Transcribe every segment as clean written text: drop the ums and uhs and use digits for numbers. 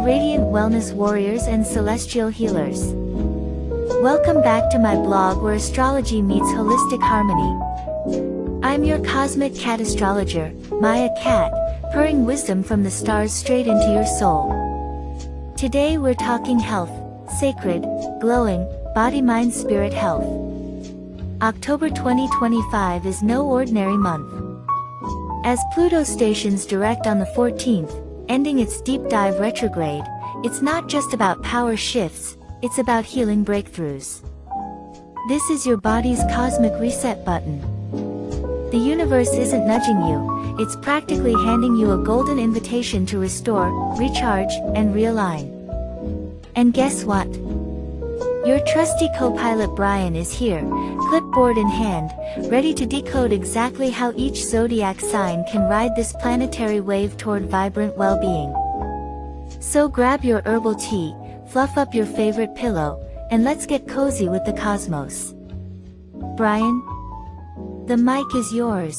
radiant wellness warriors and celestial healers. Welcome back to my blog where astrology meets holistic harmony. I'm your cosmic cat astrologer, MayaTalkingCat, pouring wisdom from the stars straight into your soul. Today we're talking health, sacred, glowing, body-mind-spirit health. October 2025 is no ordinary month. As Pluto stations direct on the 14th, ending its deep dive retrograde, it's not just about power shifts, it's about healing breakthroughs. This is your body's cosmic reset button. The universe isn't nudging you, it's practically handing you a golden invitation to restore, recharge, and realign. And guess what? Your trusty co-pilot Brian is here, clipboard in hand, ready to decode exactly how each zodiac sign can ride this planetary wave toward vibrant well-being. So grab your herbal tea, fluff up your favorite pillow, and let's get cozy with the cosmos. Brian, the mic is yours.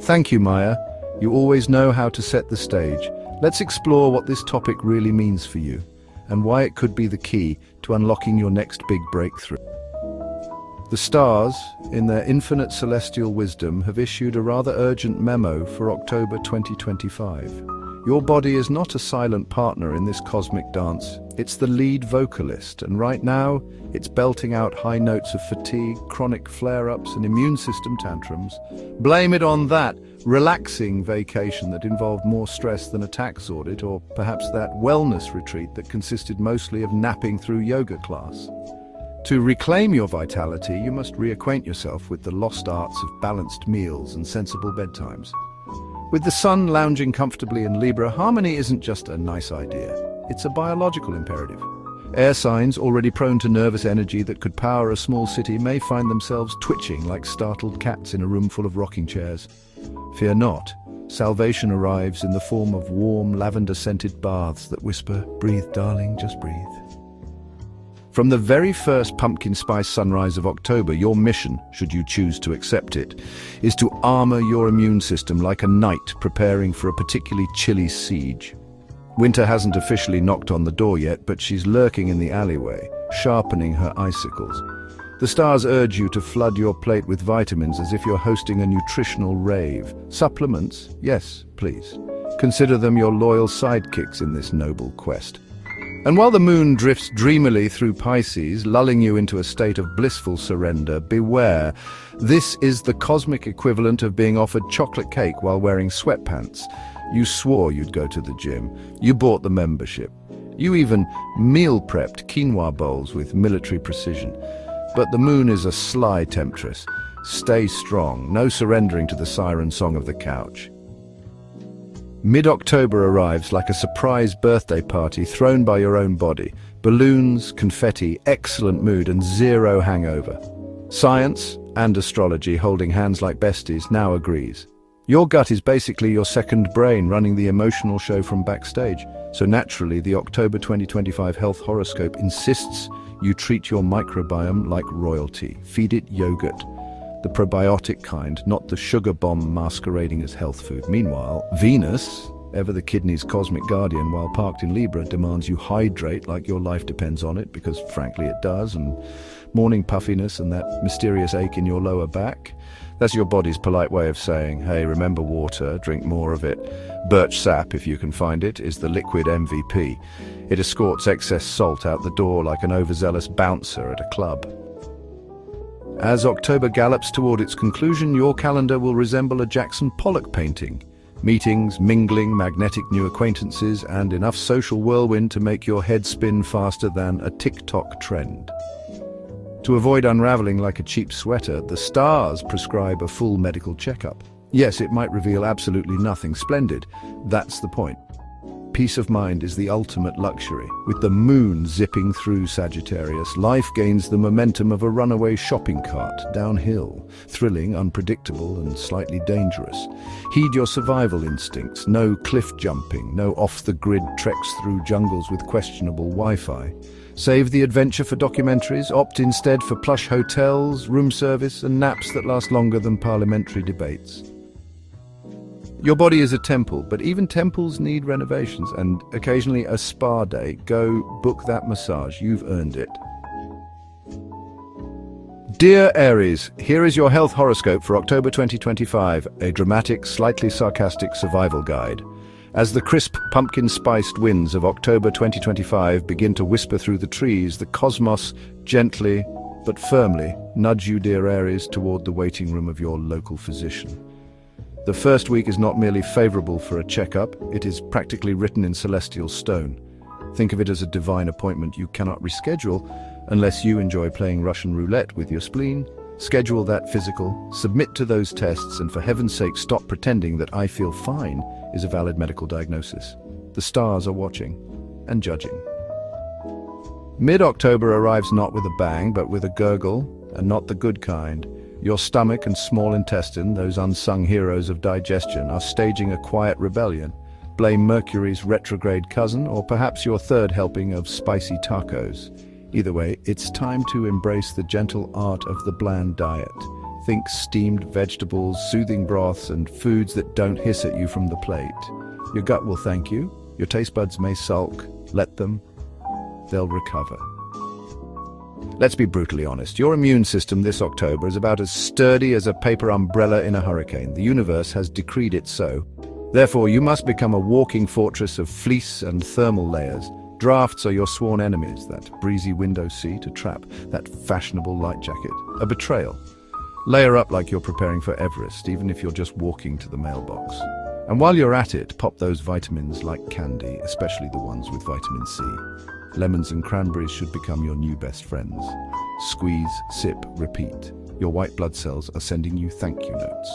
Thank you, Maya. You always know how to set the stage. Let's explore what this topic really means for you, and why it could be the key to unlocking your next big breakthrough. The stars, in their infinite celestial wisdom, have issued a rather urgent memo for October 2025. Your body is not a silent partner in this cosmic dance. It's the lead vocalist, and right now, it's belting out high notes of fatigue, chronic flare-ups, and immune system tantrums. Blame it on that relaxing vacation that involved more stress than a tax audit, or perhaps that wellness retreat that consisted mostly of napping through yoga class. To reclaim your vitality, you must reacquaint yourself with the lost arts of balanced meals and sensible bedtimes. With the sun lounging comfortably in Libra, harmony isn't just a nice idea, it's a biological imperative. Air signs, already prone to nervous energy that could power a small city, may find themselves twitching like startled cats in a room full of rocking chairs. Fear not, salvation arrives in the form of warm, lavender-scented baths that whisper, "Breathe, darling, just breathe." From the very first pumpkin spice sunrise of October, your mission, should you choose to accept it, is to armor your immune system like a knight preparing for a particularly chilly siege. Winter hasn't officially knocked on the door yet, but she's lurking in the alleyway, sharpening her icicles. The stars urge you to flood your plate with vitamins as if you're hosting a nutritional rave. Supplements? Yes, please. Consider them your loyal sidekicks in this noble quest. And while the moon drifts dreamily through Pisces, lulling you into a state of blissful surrender, beware. This is the cosmic equivalent of being offered chocolate cake while wearing sweatpants. You swore you'd go to the gym. You bought the membership. You even meal prepped quinoa bowls with military precision. But the moon is a sly temptress. Stay strong, no surrendering to the siren song of the couch. Mid-October arrives like a surprise birthday party thrown by your own body. Balloons, confetti, excellent mood, and zero hangover. Science and astrology, holding hands like besties, now agrees. Your gut is basically your second brain running the emotional show from backstage. So naturally, the October 2025 health horoscope insists you treat your microbiome like royalty. Feed it yogurt, the probiotic kind, not the sugar bomb masquerading as health food. Meanwhile, Venus, ever the kidney's cosmic guardian while parked in Libra, demands you hydrate like your life depends on it, because frankly it does, and morning puffiness and that mysterious ache in your lower back. That's your body's polite way of saying, hey, remember water, drink more of it. Birch sap, if you can find it, is the liquid MVP. It escorts excess salt out the door like an overzealous bouncer at a club. As October gallops toward its conclusion, your calendar will resemble a Jackson Pollock painting. Meetings, mingling, magnetic new acquaintances, and enough social whirlwind to make your head spin faster than a TikTok trend. To avoid unraveling like a cheap sweater, the stars prescribe a full medical checkup. Yes, it might reveal absolutely nothing splendid. That's the point. Peace of mind is the ultimate luxury. With the moon zipping through Sagittarius, life gains the momentum of a runaway shopping cart, downhill, thrilling, unpredictable, and slightly dangerous. Heed your survival instincts. No cliff jumping, no off-the-grid treks through jungles with questionable Wi-Fi. Save the adventure for documentaries, opt instead for plush hotels, room service, and naps that last longer than parliamentary debates. Your body is a temple, but even temples need renovations and occasionally a spa day. Go book that massage. You've earned it. Dear Aries, here is your health horoscope for October 2025, a dramatic, slightly sarcastic survival guide. As the crisp, pumpkin-spiced winds of October 2025 begin to whisper through the trees, the cosmos gently but firmly nudge you, dear Aries, toward the waiting room of your local physician. The first week is not merely favorable for a checkup, it is practically written in celestial stone. Think of it as a divine appointment you cannot reschedule unless you enjoy playing Russian roulette with your spleen. Schedule that physical, submit to those tests, and for heaven's sake stop pretending that "I feel fine" is a valid medical diagnosis. The stars are watching and judging. Mid-October arrives not with a bang, but with a gurgle, and not the good kind. Your stomach and small intestine, those unsung heroes of digestion, are staging a quiet rebellion. Blame Mercury's retrograde cousin, or perhaps your third helping of spicy tacos. Either way, it's time to embrace the gentle art of the bland diet. Think steamed vegetables, soothing broths, and foods that don't hiss at you from the plate. Your gut will thank you. Your taste buds may sulk. Let them. They'll recover. Let's be brutally honest. Your immune system this October is about as sturdy as a paper umbrella in a hurricane. The universe has decreed it so. Therefore, you must become a walking fortress of fleece and thermal layers. Drafts are your sworn enemies, that breezy window seat, a trap, that fashionable light jacket, a betrayal. Layer up like you're preparing for Everest, even if you're just walking to the mailbox. And while you're at it, pop those vitamins like candy, especially the ones with vitamin C. Lemons and cranberries should become your new best friends. Squeeze, sip, repeat. Your white blood cells are sending you thank you notes.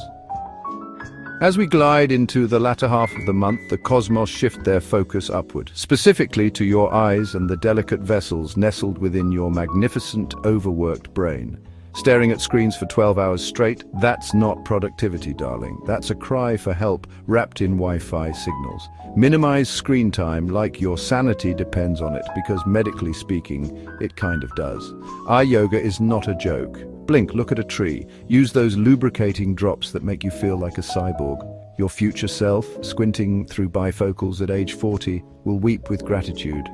As we glide into the latter half of the month, the cosmos shift their focus upward, specifically to your eyes and the delicate vessels nestled within your magnificent, overworked brain. Staring at screens for 12 hours straight, that's not productivity, darling. That's a cry for help wrapped in Wi-Fi signals. Minimize screen time like your sanity depends on it, because medically speaking, it kind of does. Eye yoga is not a joke. Blink, look at a tree. Use those lubricating drops that make you feel like a cyborg. Your future self, squinting through bifocals at age 40, will weep with gratitude.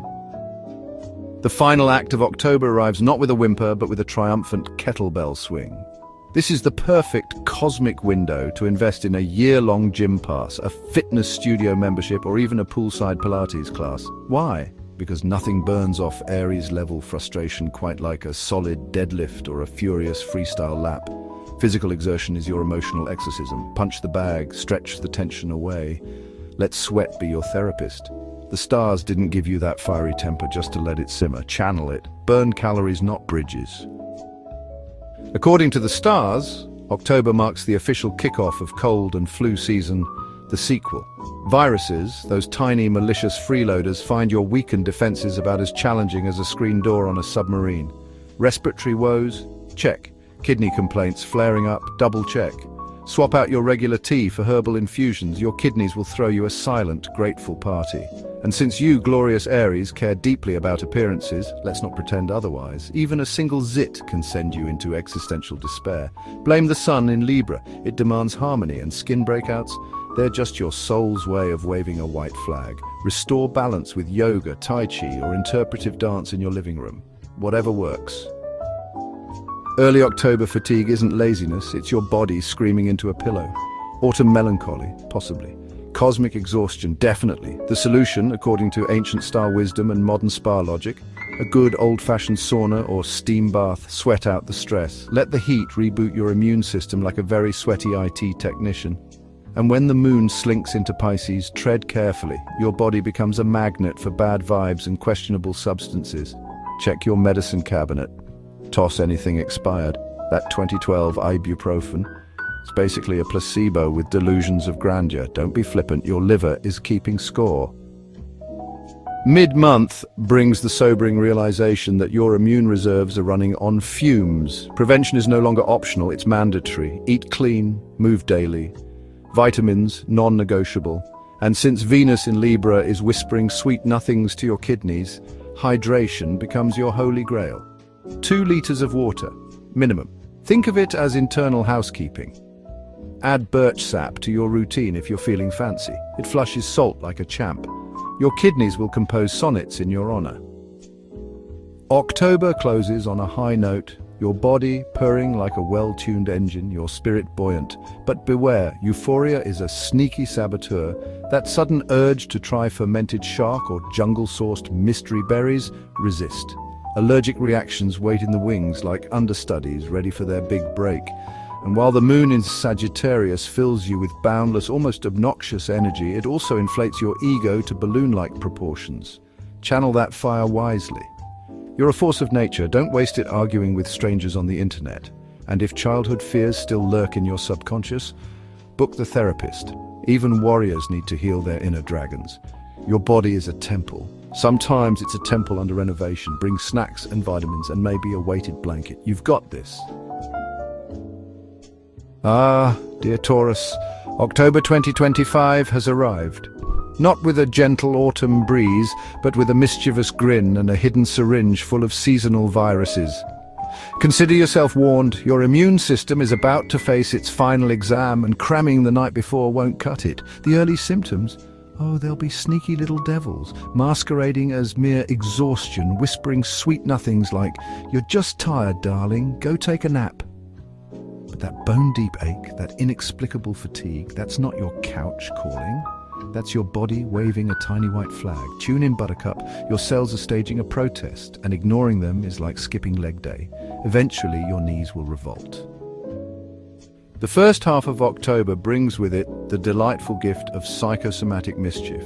The final act of October arrives not with a whimper, but with a triumphant kettlebell swing. This is the perfect cosmic window to invest in a year-long gym pass, a fitness studio membership, or even a poolside Pilates class. Why? Because nothing burns off Aries-level frustration quite like a solid deadlift or a furious freestyle lap. Physical exertion is your emotional exorcism. Punch the bag, stretch the tension away. Let sweat be your therapist. The stars didn't give you that fiery temper just to let it simmer. Channel it. Burn calories, not bridges. According to the stars, October marks the official kickoff of cold and flu season, the sequel. Viruses, those tiny malicious freeloaders, find your weakened defenses about as challenging as a screen door on a submarine. Respiratory woes? Check. Kidney complaints flaring up? Double check. Swap out your regular tea for herbal infusions. Your kidneys will throw you a silent, grateful party. And since you, glorious Aries, care deeply about appearances, let's not pretend otherwise, even a single zit can send you into existential despair. Blame the sun in Libra. It demands harmony, and skin breakouts? They're just your soul's way of waving a white flag. Restore balance with yoga, tai chi, or interpretive dance in your living room. Whatever works. Early October fatigue isn't laziness, it's your body screaming into a pillow. Autumn melancholy, possibly. Cosmic exhaustion, definitely. The solution, according to ancient star wisdom and modern spa logic, a good old-fashioned sauna or steam bath, sweat out the stress. Let the heat reboot your immune system like a very sweaty IT technician. And when the moon slinks into Pisces, tread carefully. Your body becomes a magnet for bad vibes and questionable substances. Check your medicine cabinet. Toss anything expired. That 2012 ibuprofen. It's basically a placebo with delusions of grandeur. Don't be flippant, your liver is keeping score. Mid-month brings the sobering realization that your immune reserves are running on fumes. Prevention is no longer optional, it's mandatory. Eat clean, move daily. Vitamins, non-negotiable. And since Venus in Libra is whispering sweet nothings to your kidneys, hydration becomes your holy grail. 2 liters of water, minimum. Think of it as internal housekeeping. Add birch sap to your routine if you're feeling fancy. It flushes salt like a champ. Your kidneys will compose sonnets in your honor. October closes on a high note, your body purring like a well-tuned engine, your spirit buoyant. But beware, euphoria is a sneaky saboteur. That sudden urge to try fermented shark or jungle-sourced mystery berries, resist. Allergic reactions wait in the wings like understudies ready for their big break. And while the moon in Sagittarius fills you with boundless, almost obnoxious energy, it also inflates your ego to balloon-like proportions. Channel that fire wisely. You're a force of nature, don't waste it arguing with strangers on the internet. And if childhood fears still lurk in your subconscious, book the therapist. Even warriors need to heal their inner dragons. Your body is a temple. Sometimes it's a temple under renovation. Bring snacks and vitamins and maybe a weighted blanket. You've got this. Ah, dear Taurus, October 2025 has arrived. Not with a gentle autumn breeze, but with a mischievous grin and a hidden syringe full of seasonal viruses. Consider yourself warned. Your immune system is about to face its final exam, and cramming the night before won't cut it. The early symptoms? Oh, they'll be sneaky little devils, masquerading as mere exhaustion, whispering sweet nothings like, "You're just tired, darling, go take a nap." But that bone-deep ache, that inexplicable fatigue, that's not your couch calling. That's your body waving a tiny white flag. Tune in, Buttercup. Your cells are staging a protest, and ignoring them is like skipping leg day. Eventually, your knees will revolt. The first half of October brings with it the delightful gift of psychosomatic mischief.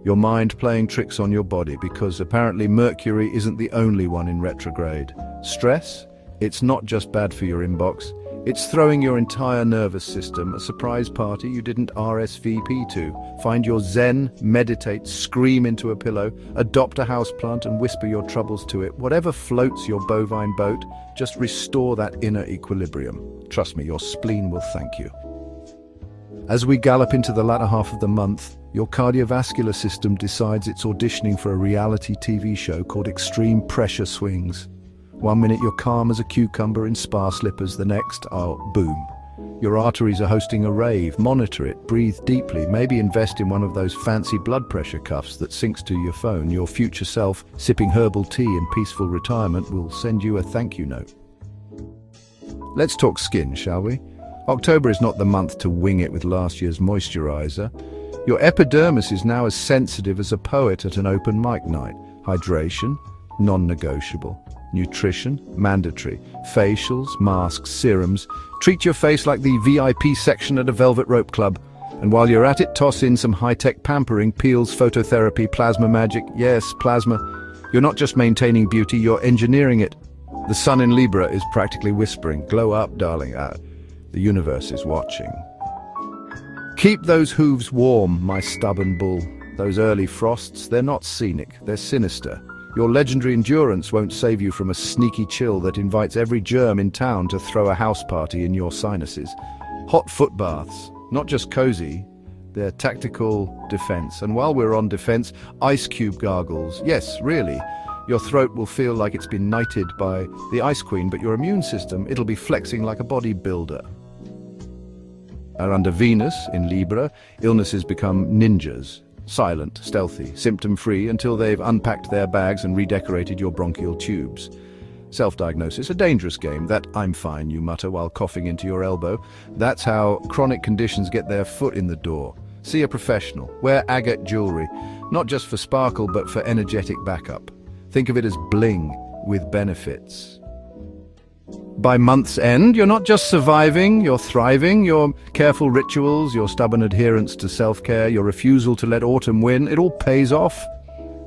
Your mind playing tricks on your body, because apparently Mercury isn't the only one in retrograde. Stress? It's not just bad for your inbox. It's throwing your entire nervous system a surprise party you didn't RSVP to. Find your zen, meditate, scream into a pillow, adopt a houseplant and whisper your troubles to it. Whatever floats your bovine boat, just restore that inner equilibrium. Trust me, your spleen will thank you. As we gallop into the latter half of the month, your cardiovascular system decides it's auditioning for a reality TV show called Extreme Pressure Swings. One minute you're calm as a cucumber in spa slippers, the next, oh, boom. Your arteries are hosting a rave. Monitor it, breathe deeply, maybe invest in one of those fancy blood pressure cuffs that syncs to your phone. Your future self, sipping herbal tea in peaceful retirement, will send you a thank you note. Let's talk skin, shall we? October is not the month to wing it with last year's moisturizer. Your epidermis is now as sensitive as a poet at an open mic night. Hydration, non-negotiable. Nutrition, mandatory. Facials, masks, serums. Treat your face like the VIP section at a velvet rope club. And while you're at it, toss in some high-tech pampering, peels, phototherapy, plasma magic. Yes, plasma. You're not just maintaining beauty, you're engineering it. The sun in Libra is practically whispering, "Glow up, darling." The universe is watching. Keep those hooves warm, my stubborn bull. Those early frosts, they're not scenic, they're sinister. Your legendary endurance won't save you from a sneaky chill that invites every germ in town to throw a house party in your sinuses. Hot foot baths, not just cozy, they're tactical defense. And while we're on defense, ice cube gargles. Yes, really. Your throat will feel like it's been knighted by the Ice Queen, but your immune system, it'll be flexing like a bodybuilder. And under Venus, in Libra, illnesses become ninjas. Silent, stealthy, symptom-free until they've unpacked their bags and redecorated your bronchial tubes. Self-diagnosis, a dangerous game. That "I'm fine" you mutter while coughing into your elbow. That's how chronic conditions get their foot in the door. See a professional. Wear agate jewelry, not just for sparkle but for energetic backup. Think of it as bling with benefits. By month's end, you're not just surviving, you're thriving. Your careful rituals, your stubborn adherence to self-care, your refusal to let autumn win, it all pays off.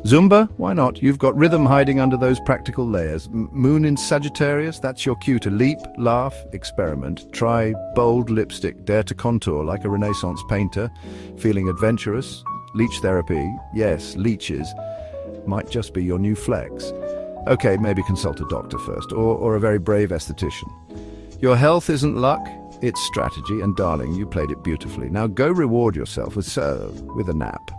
Zumba? Why not? You've got rhythm hiding under those practical layers. Moon in Sagittarius? That's your cue to leap, laugh, experiment. Try bold lipstick, dare to contour like a Renaissance painter. Feeling adventurous? Leech therapy? Yes, leeches might just be your new flex. Okay, maybe consult a doctor first, or a very brave esthetician. Your health isn't luck, it's strategy, and darling, you played it beautifully. Now go reward yourself with a nap.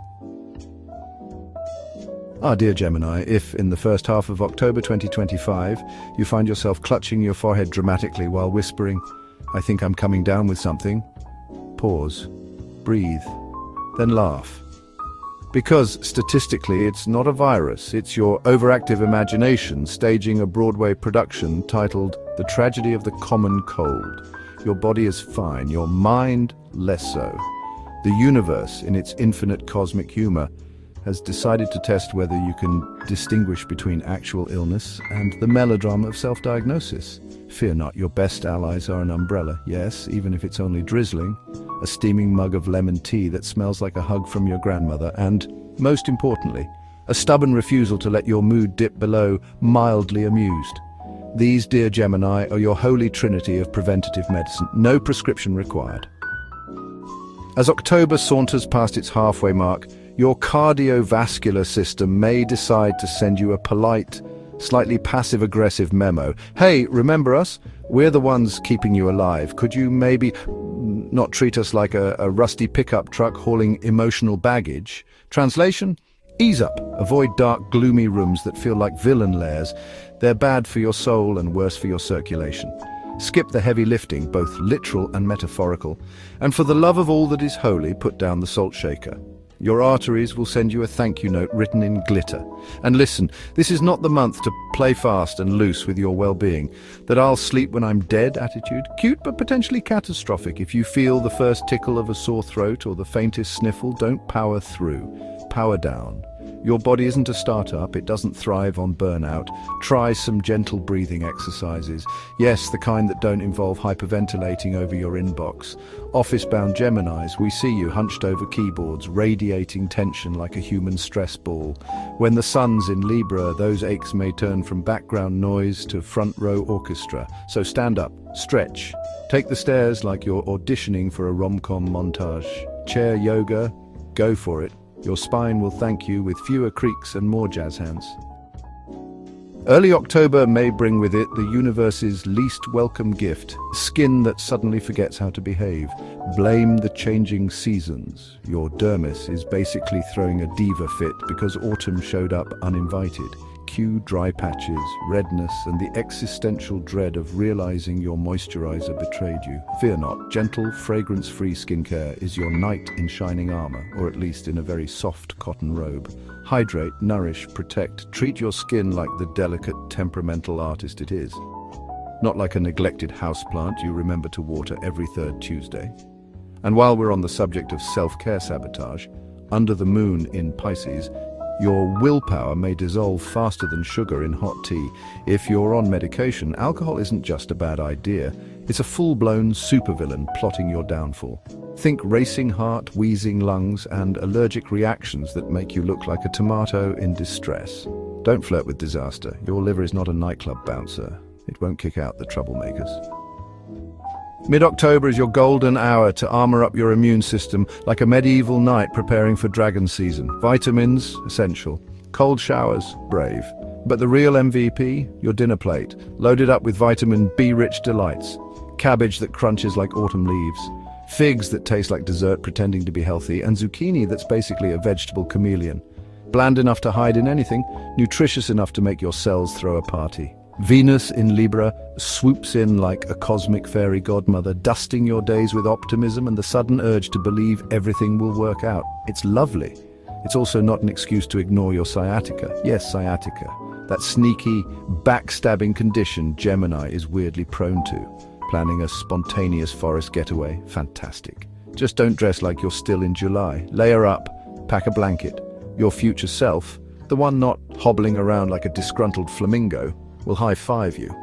Dear Gemini, if in the first half of October 2025 you find yourself clutching your forehead dramatically while whispering, "I think I'm coming down with something," Pause. Breathe. Then laugh. Because statistically, it's not a virus, it's your overactive imagination staging a Broadway production titled The Tragedy of the Common Cold. Your body is fine, your mind less so. The universe, in its infinite cosmic humor, has decided to test whether you can distinguish between actual illness and the melodrama of self-diagnosis. Fear not, your best allies are an umbrella, yes, even if it's only drizzling, a steaming mug of lemon tea that smells like a hug from your grandmother, and, most importantly, a stubborn refusal to let your mood dip below mildly amused. These, dear Gemini, are your holy trinity of preventative medicine, no prescription required. As October saunters past its halfway mark, your cardiovascular system may decide to send you a polite, slightly passive-aggressive memo. Hey, remember us? We're the ones keeping you alive. Could you maybe not treat us like a rusty pickup truck hauling emotional baggage? Translation? Ease up. Avoid dark, gloomy rooms that feel like villain lairs. They're bad for your soul and worse for your circulation. Skip the heavy lifting, both literal and metaphorical. And for the love of all that is holy, put down the salt shaker. Your arteries will send you a thank you note written in glitter. And listen, this is not the month to play fast and loose with your well-being. That I'll sleep when I'm dead attitude, cute but potentially catastrophic. If you feel the first tickle of a sore throat or the faintest sniffle, don't power through. Power down. Your body isn't a startup, it doesn't thrive on burnout. Try some gentle breathing exercises. Yes, the kind that don't involve hyperventilating over your inbox. Office-bound Geminis, we see you hunched over keyboards, radiating tension like a human stress ball. When the sun's in Libra, those aches may turn from background noise to front-row orchestra. So stand up, stretch, take the stairs like you're auditioning for a rom-com montage. Chair yoga, go for it. Your spine will thank you with fewer creaks and more jazz hands. Early October may bring with it the universe's least welcome gift, skin that suddenly forgets how to behave. Blame the changing seasons. Your dermis is basically throwing a diva fit because autumn showed up uninvited. Cue dry patches, redness, and the existential dread of realizing your moisturizer betrayed you. Fear not, gentle, fragrance-free skincare is your knight in shining armor, or at least in a very soft cotton robe. Hydrate, nourish, protect, treat your skin like the delicate, temperamental artist it is. Not like a neglected houseplant you remember to water every third Tuesday. And while we're on the subject of self-care sabotage, under the moon in Pisces, your willpower may dissolve faster than sugar in hot tea. If you're on medication, alcohol isn't just a bad idea. It's a full-blown supervillain plotting your downfall. Think racing heart, wheezing lungs, and allergic reactions that make you look like a tomato in distress. Don't flirt with disaster. Your liver is not a nightclub bouncer. It won't kick out the troublemakers. Mid-October is your golden hour to armor up your immune system like a medieval knight preparing for dragon season. Vitamins, essential. Cold showers, brave. But the real MVP, your dinner plate, loaded up with vitamin B-rich delights. Cabbage that crunches like autumn leaves. Figs that taste like dessert pretending to be healthy. And zucchini that's basically a vegetable chameleon. Bland enough to hide in anything, nutritious enough to make your cells throw a party. Venus in Libra swoops in like a cosmic fairy godmother, dusting your days with optimism and the sudden urge to believe everything will work out. It's lovely. It's also not an excuse to ignore your sciatica. Yes, sciatica. That sneaky, backstabbing condition Gemini is weirdly prone to. Planning a spontaneous forest getaway? Fantastic. Just don't dress like you're still in July. Layer up, pack a blanket. Your future self, the one not hobbling around like a disgruntled flamingo, will high-five you.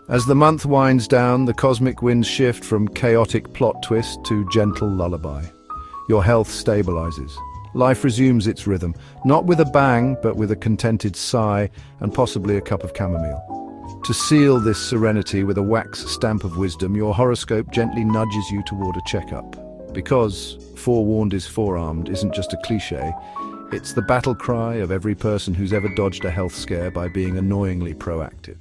As the month winds down, the cosmic winds shift from chaotic plot twist to gentle lullaby. Your health stabilizes. Life resumes its rhythm, not with a bang, but with a contented sigh and possibly a cup of chamomile. To seal this serenity with a wax stamp of wisdom, your horoscope gently nudges you toward a checkup. Because forewarned is forearmed isn't just a cliche, it's the battle cry of every person who's ever dodged a health scare by being annoyingly proactive.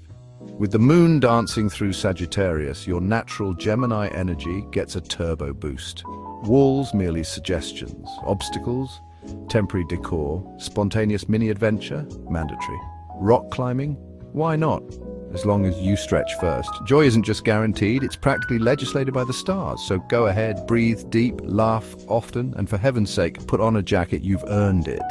With the moon dancing through Sagittarius, your natural Gemini energy gets a turbo boost. Walls merely suggestions, obstacles, temporary decor, spontaneous mini-adventure, mandatory. Rock climbing? Why not? as long as you stretch first. Joy isn't just guaranteed, it's practically legislated by the stars. So go ahead, breathe deep, laugh often, and for heaven's sake, put on a jacket. You've earned it.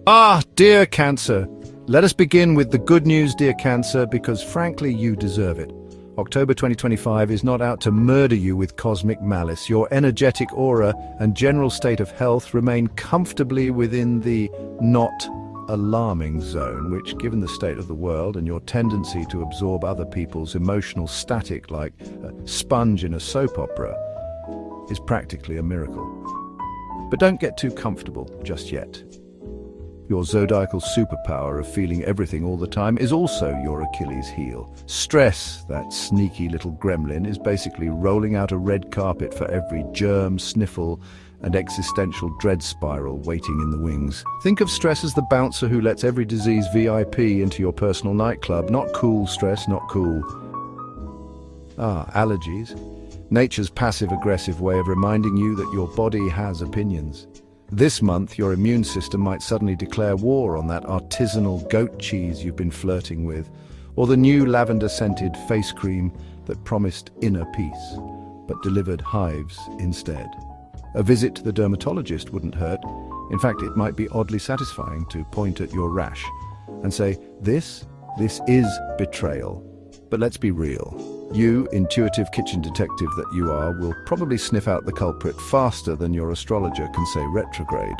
Ah, dear Cancer. Let us begin with the good news, dear Cancer, because frankly, you deserve it. October 2025 is not out to murder you with cosmic malice. Your energetic aura and general state of health remain comfortably within the not alarming zone, which, given the state of the world and your tendency to absorb other people's emotional static like a sponge in a soap opera, is practically a miracle. But don't get too comfortable just yet. Your zodiacal superpower of feeling everything all the time is also your Achilles heel. Stress, that sneaky little gremlin, is basically rolling out a red carpet for every germ, sniffle, and existential dread spiral waiting in the wings. Think of stress as the bouncer who lets every disease VIP into your personal nightclub. Not cool, stress, not cool. Ah, allergies. Nature's passive-aggressive way of reminding you that your body has opinions. This month, your immune system might suddenly declare war on that artisanal goat cheese you've been flirting with, or the new lavender-scented face cream that promised inner peace, but delivered hives instead. A visit to the dermatologist wouldn't hurt. In fact, it might be oddly satisfying to point at your rash and say, this is betrayal. But let's be real. You, intuitive kitchen detective that you are, will probably sniff out the culprit faster than your astrologer can say retrograde.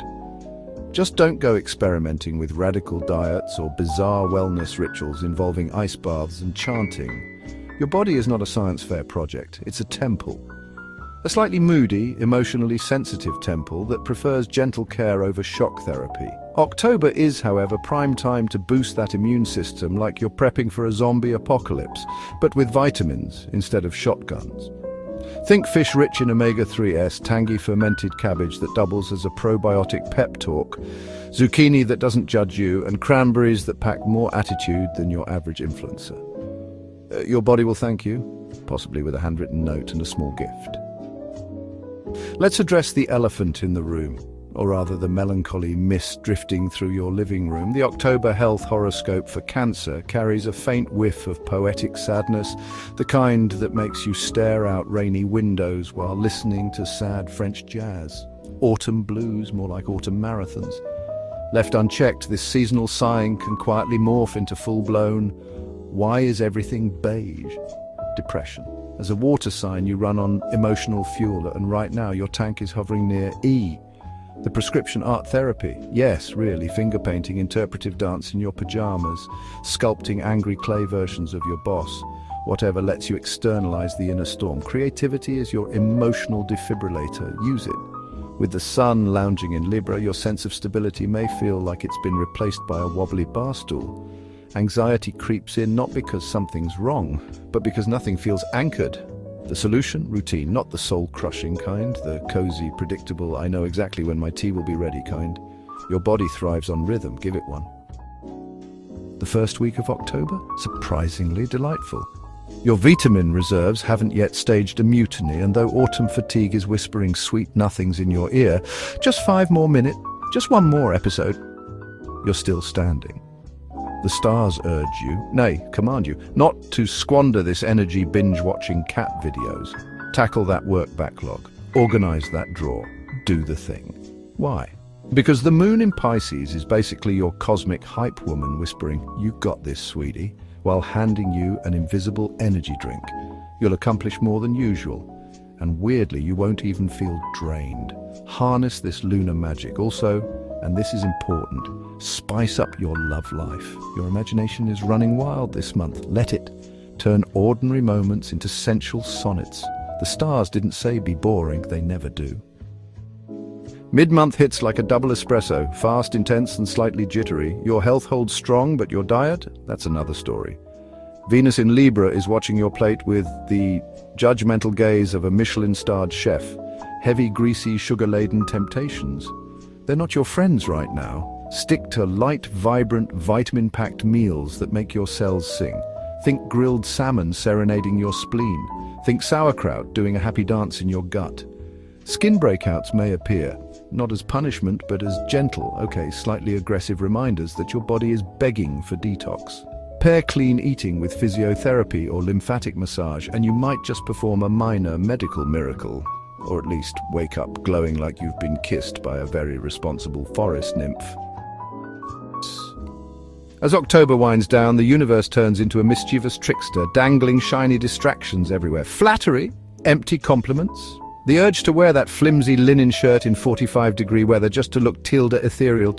Just don't go experimenting with radical diets or bizarre wellness rituals involving ice baths and chanting. Your body is not a science fair project, it's a temple. A slightly moody, emotionally sensitive temple that prefers gentle care over shock therapy. October is, however, prime time to boost that immune system like you're prepping for a zombie apocalypse, but with vitamins instead of shotguns. Think fish rich in omega-3s, tangy fermented cabbage that doubles as a probiotic pep talk, zucchini that doesn't judge you, and cranberries that pack more attitude than your average influencer. Your body will thank you, possibly with a handwritten note and a small gift. Let's address the elephant in the room, or rather the melancholy mist drifting through your living room. The October health horoscope for Cancer carries a faint whiff of poetic sadness, the kind that makes you stare out rainy windows while listening to sad French jazz. Autumn blues, more like autumn marathons. Left unchecked, this seasonal sighing can quietly morph into full-blown, why is everything beige? Depression. As a water sign, you run on emotional fuel, and right now your tank is hovering near E. The prescription art therapy. Yes, really, finger painting, interpretive dance in your pajamas, sculpting angry clay versions of your boss, whatever lets you externalize the inner storm. Creativity is your emotional defibrillator. Use it. With the sun lounging in Libra, your sense of stability may feel like it's been replaced by a wobbly bar stool. Anxiety creeps in not because something's wrong, but because nothing feels anchored. The solution? Routine, not the soul-crushing kind, the cozy, predictable, I know exactly when my tea will be ready kind. Your body thrives on rhythm, give it one. The first week of October? Surprisingly delightful. Your vitamin reserves haven't yet staged a mutiny, and though autumn fatigue is whispering sweet nothings in your ear, just 5 more minutes, just one more episode, you're still standing. The stars urge you, nay, command you, not to squander this energy binge-watching cat videos. Tackle that work backlog. Organize that drawer. Do the thing. Why? Because the moon in Pisces is basically your cosmic hype woman whispering, "You got this, sweetie," while handing you an invisible energy drink. You'll accomplish more than usual. And weirdly, you won't even feel drained. Harness this lunar magic. Also, and this is important, spice up your love life. Your imagination is running wild this month. Let it. Turn ordinary moments into sensual sonnets. The stars didn't say be boring, they never do. Mid-month hits like a double espresso, fast, intense, and slightly jittery. Your health holds strong, but your diet? That's another story. Venus in Libra is watching your plate with the judgmental gaze of a Michelin-starred chef. Heavy, greasy, sugar-laden temptations. They're not your friends right now. Stick to light, vibrant, vitamin-packed meals that make your cells sing. Think grilled salmon serenading your spleen. Think sauerkraut doing a happy dance in your gut. Skin breakouts may appear, not as punishment, but as gentle, slightly aggressive reminders that your body is begging for detox. Pair clean eating with physiotherapy or lymphatic massage, and you might just perform a minor medical miracle. Or at least wake up glowing like you've been kissed by a very responsible forest nymph. As October winds down, the universe turns into a mischievous trickster, dangling shiny distractions everywhere. Flattery, empty compliments, the urge to wear that flimsy linen shirt in 45-degree weather just to look ethereal.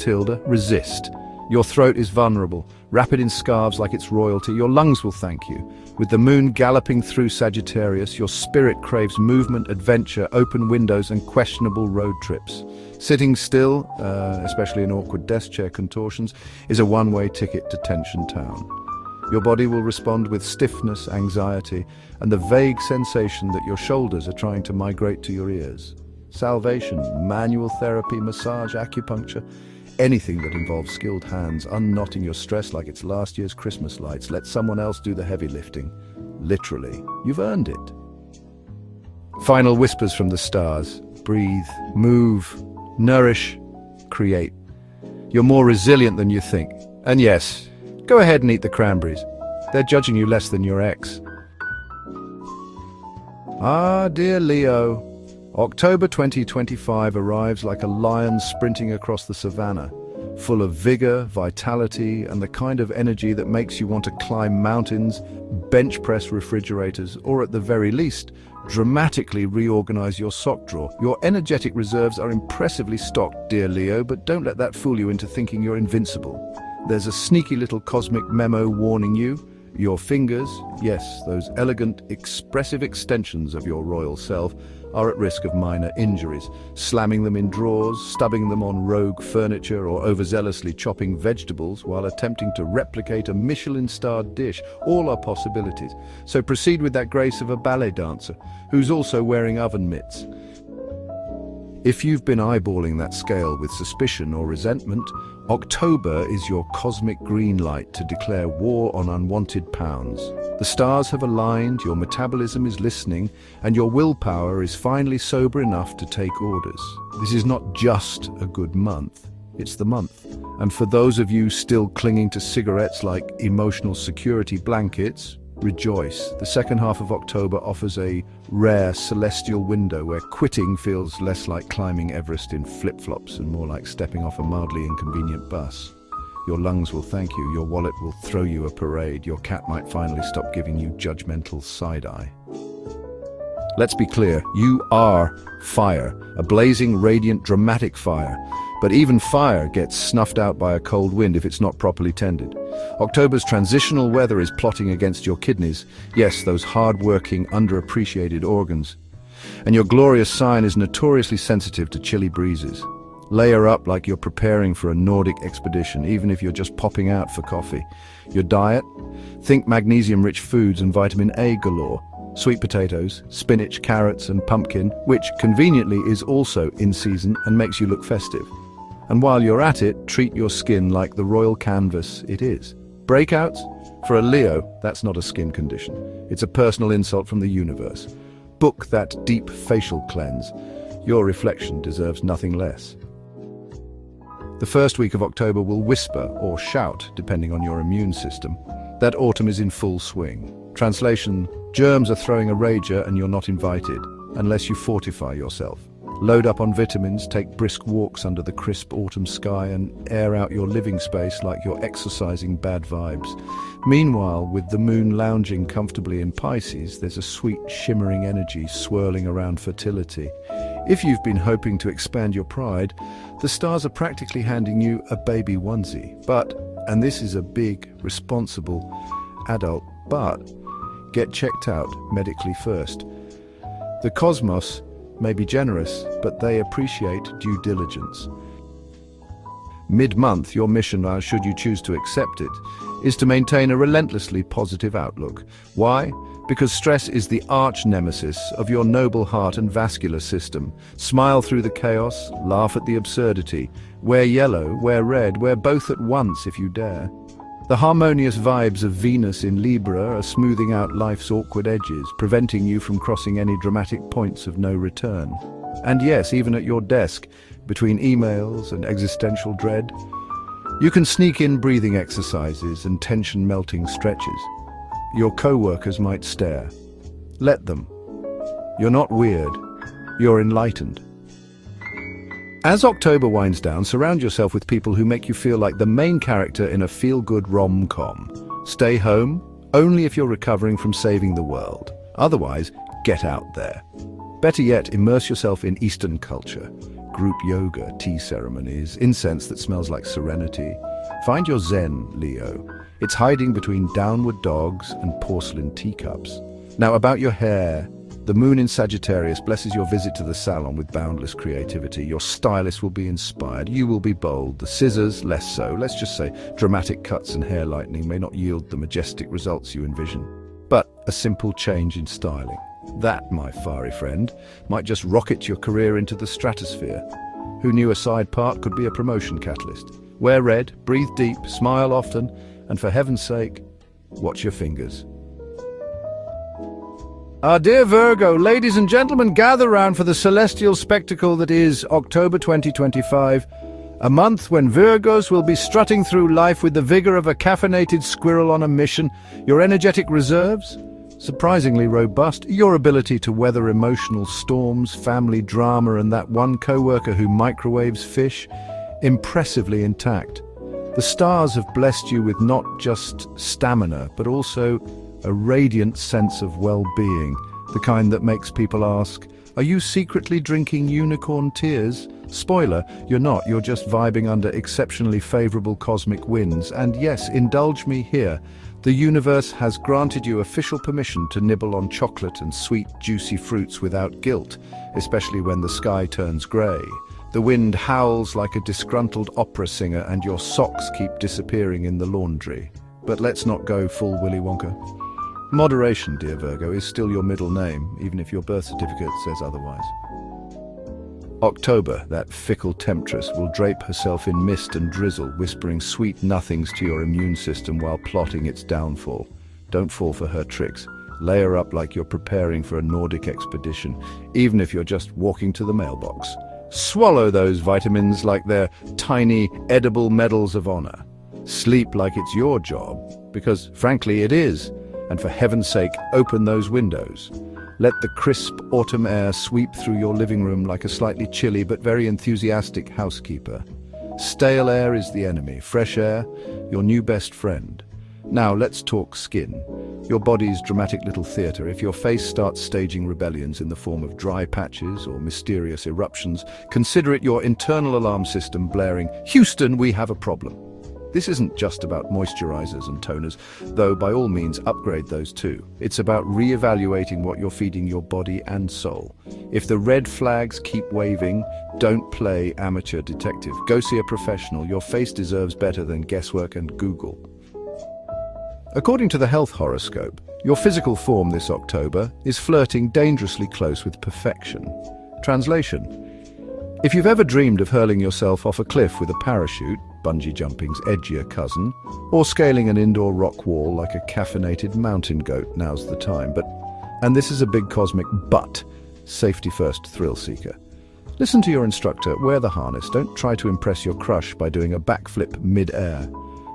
Resist. Your throat is vulnerable. Wrap it in scarves like it's royalty. Your lungs will thank you. With the moon galloping through Sagittarius, your spirit craves movement, adventure, open windows, and questionable road trips. Sitting still, especially in awkward desk chair contortions, is a one-way ticket to Tension Town. Your body will respond with stiffness, anxiety, and the vague sensation that your shoulders are trying to migrate to your ears. Salvation, manual therapy, massage, acupuncture, anything that involves skilled hands, unknotting your stress like it's last year's Christmas lights. Let someone else do the heavy lifting. Literally, you've earned it. Final whispers from the stars. Breathe, move, nourish, create. You're more resilient than you think. And yes, go ahead and eat the cranberries. They're judging you less than your ex. Ah, dear Leo, October 2025 arrives like a lion sprinting across the savannah, full of vigor, vitality, and the kind of energy that makes you want to climb mountains, bench press refrigerators, or at the very least, dramatically reorganize your sock drawer. Your energetic reserves are impressively stocked, dear Leo, but don't let that fool you into thinking you're invincible. There's a sneaky little cosmic memo warning you. Your fingers, yes, those elegant, expressive extensions of your royal self, are at risk of minor injuries. Slamming them in drawers, stubbing them on rogue furniture, or overzealously chopping vegetables while attempting to replicate a Michelin-starred dish, all are possibilities. So proceed with that grace of a ballet dancer, who's also wearing oven mitts. If you've been eyeballing that scale with suspicion or resentment, October is your cosmic green light to declare war on unwanted pounds. The stars have aligned, your metabolism is listening, and your willpower is finally sober enough to take orders. This is not just a good month, it's the month. And for those of you still clinging to cigarettes like emotional security blankets, rejoice. The second half of October offers a rare celestial window where quitting feels less like climbing Everest in flip-flops and more like stepping off a mildly inconvenient bus. Your lungs will thank you, your wallet will throw you a parade, your cat might finally stop giving you judgmental side-eye. Let's be clear, you are fire, a blazing, radiant, dramatic fire. But even fire gets snuffed out by a cold wind if it's not properly tended. October's transitional weather is plotting against your kidneys, yes, those hard-working, underappreciated organs. And your glorious sign is notoriously sensitive to chilly breezes. Layer up like you're preparing for a Nordic expedition, even if you're just popping out for coffee. Your diet? Think magnesium-rich foods and vitamin A galore. Sweet potatoes, spinach, carrots, and pumpkin, which conveniently is also in season and makes you look festive. And while you're at it, treat your skin like the royal canvas it is. Breakouts? For a Leo, that's not a skin condition. It's a personal insult from the universe. Book that deep facial cleanse. Your reflection deserves nothing less. The first week of October will whisper or shout, depending on your immune system, that autumn is in full swing. Translation: germs are throwing a rager and you're not invited, unless you fortify yourself. Load up on vitamins, take brisk walks under the crisp autumn sky, and air out your living space like you're exorcising bad vibes. Meanwhile, with the moon lounging comfortably in Pisces, there's a sweet, shimmering energy swirling around fertility. If you've been hoping to expand your pride, the stars are practically handing you a baby onesie. But, and this is a big, responsible, adult but, get checked out medically first. The cosmos may be generous, but they appreciate due diligence. Mid-month, your mission, should you choose to accept it, is to maintain a relentlessly positive outlook. Why? Because stress is the arch-nemesis of your noble heart and vascular system. Smile through the chaos, laugh at the absurdity. Wear yellow, wear red, wear both at once if you dare. The harmonious vibes of Venus in Libra are smoothing out life's awkward edges, preventing you from crossing any dramatic points of no return. And yes, even at your desk, between emails and existential dread, You can sneak in breathing exercises and tension-melting stretches. Your co-workers might stare. Let them. You're not weird. You're enlightened. As October winds down, surround yourself with people who make you feel like the main character in a feel-good rom-com. Stay home, only if you're recovering from saving the world. Otherwise, get out there. Better yet, immerse yourself in Eastern culture. Group yoga, tea ceremonies, incense that smells like serenity. Find your zen, Leo. It's hiding between downward dogs and porcelain teacups. Now about your hair. The moon in Sagittarius blesses your visit to the salon with boundless creativity. Your stylist will be inspired. You will be bold. The scissors, less so. Let's just say dramatic cuts and hair lightening may not yield the majestic results you envision. But a simple change in styling. That, my fiery friend, might just rocket your career into the stratosphere. Who knew a side part could be a promotion catalyst? Wear red, breathe deep, smile often, and for heaven's sake, watch your fingers. Our dear Virgo, ladies and gentlemen, gather round for the celestial spectacle that is October 2025, a month when Virgos will be strutting through life with the vigor of a caffeinated squirrel on a mission. Your energetic reserves? Surprisingly robust. Your ability to weather emotional storms, family drama, and that one co-worker who microwaves fish? Impressively intact. The stars have blessed you with not just stamina, but also a radiant sense of well-being, the kind that makes people ask, are you secretly drinking unicorn tears? Spoiler, you're not, you're just vibing under exceptionally favorable cosmic winds. And yes, indulge me here, the universe has granted you official permission to nibble on chocolate and sweet, juicy fruits without guilt, especially when the sky turns grey. The wind howls like a disgruntled opera singer and your socks keep disappearing in the laundry. But let's not go full Willy Wonka. Moderation, dear Virgo, is still your middle name, even if your birth certificate says otherwise. October, that fickle temptress, will drape herself in mist and drizzle, whispering sweet nothings to your immune system while plotting its downfall. Don't fall for her tricks. Layer up like you're preparing for a Nordic expedition, even if you're just walking to the mailbox. Swallow those vitamins like they're tiny, edible medals of honor. Sleep like it's your job, because frankly it is. And for heaven's sake, open those windows. Let the crisp autumn air sweep through your living room like a slightly chilly but very enthusiastic housekeeper. Stale air is the enemy, fresh air, your new best friend. Now let's talk skin. Your body's dramatic little theatre. If your face starts staging rebellions in the form of dry patches or mysterious eruptions, consider it your internal alarm system blaring, "Houston, we have a problem." This isn't just about moisturizers and toners, though by all means upgrade those too. It's about re-evaluating what you're feeding your body and soul. If the red flags keep waving, don't play amateur detective. Go see a professional. Your face deserves better than guesswork and Google. According to the health horoscope, your physical form this October is flirting dangerously close with perfection. Translation: if you've ever dreamed of hurling yourself off a cliff with a parachute, bungee jumping's edgier cousin, or scaling an indoor rock wall like a caffeinated mountain goat, now's the time. But, and this is a big cosmic but, safety first thrill seeker. Listen to your instructor, wear the harness, don't try to impress your crush by doing a backflip mid-air.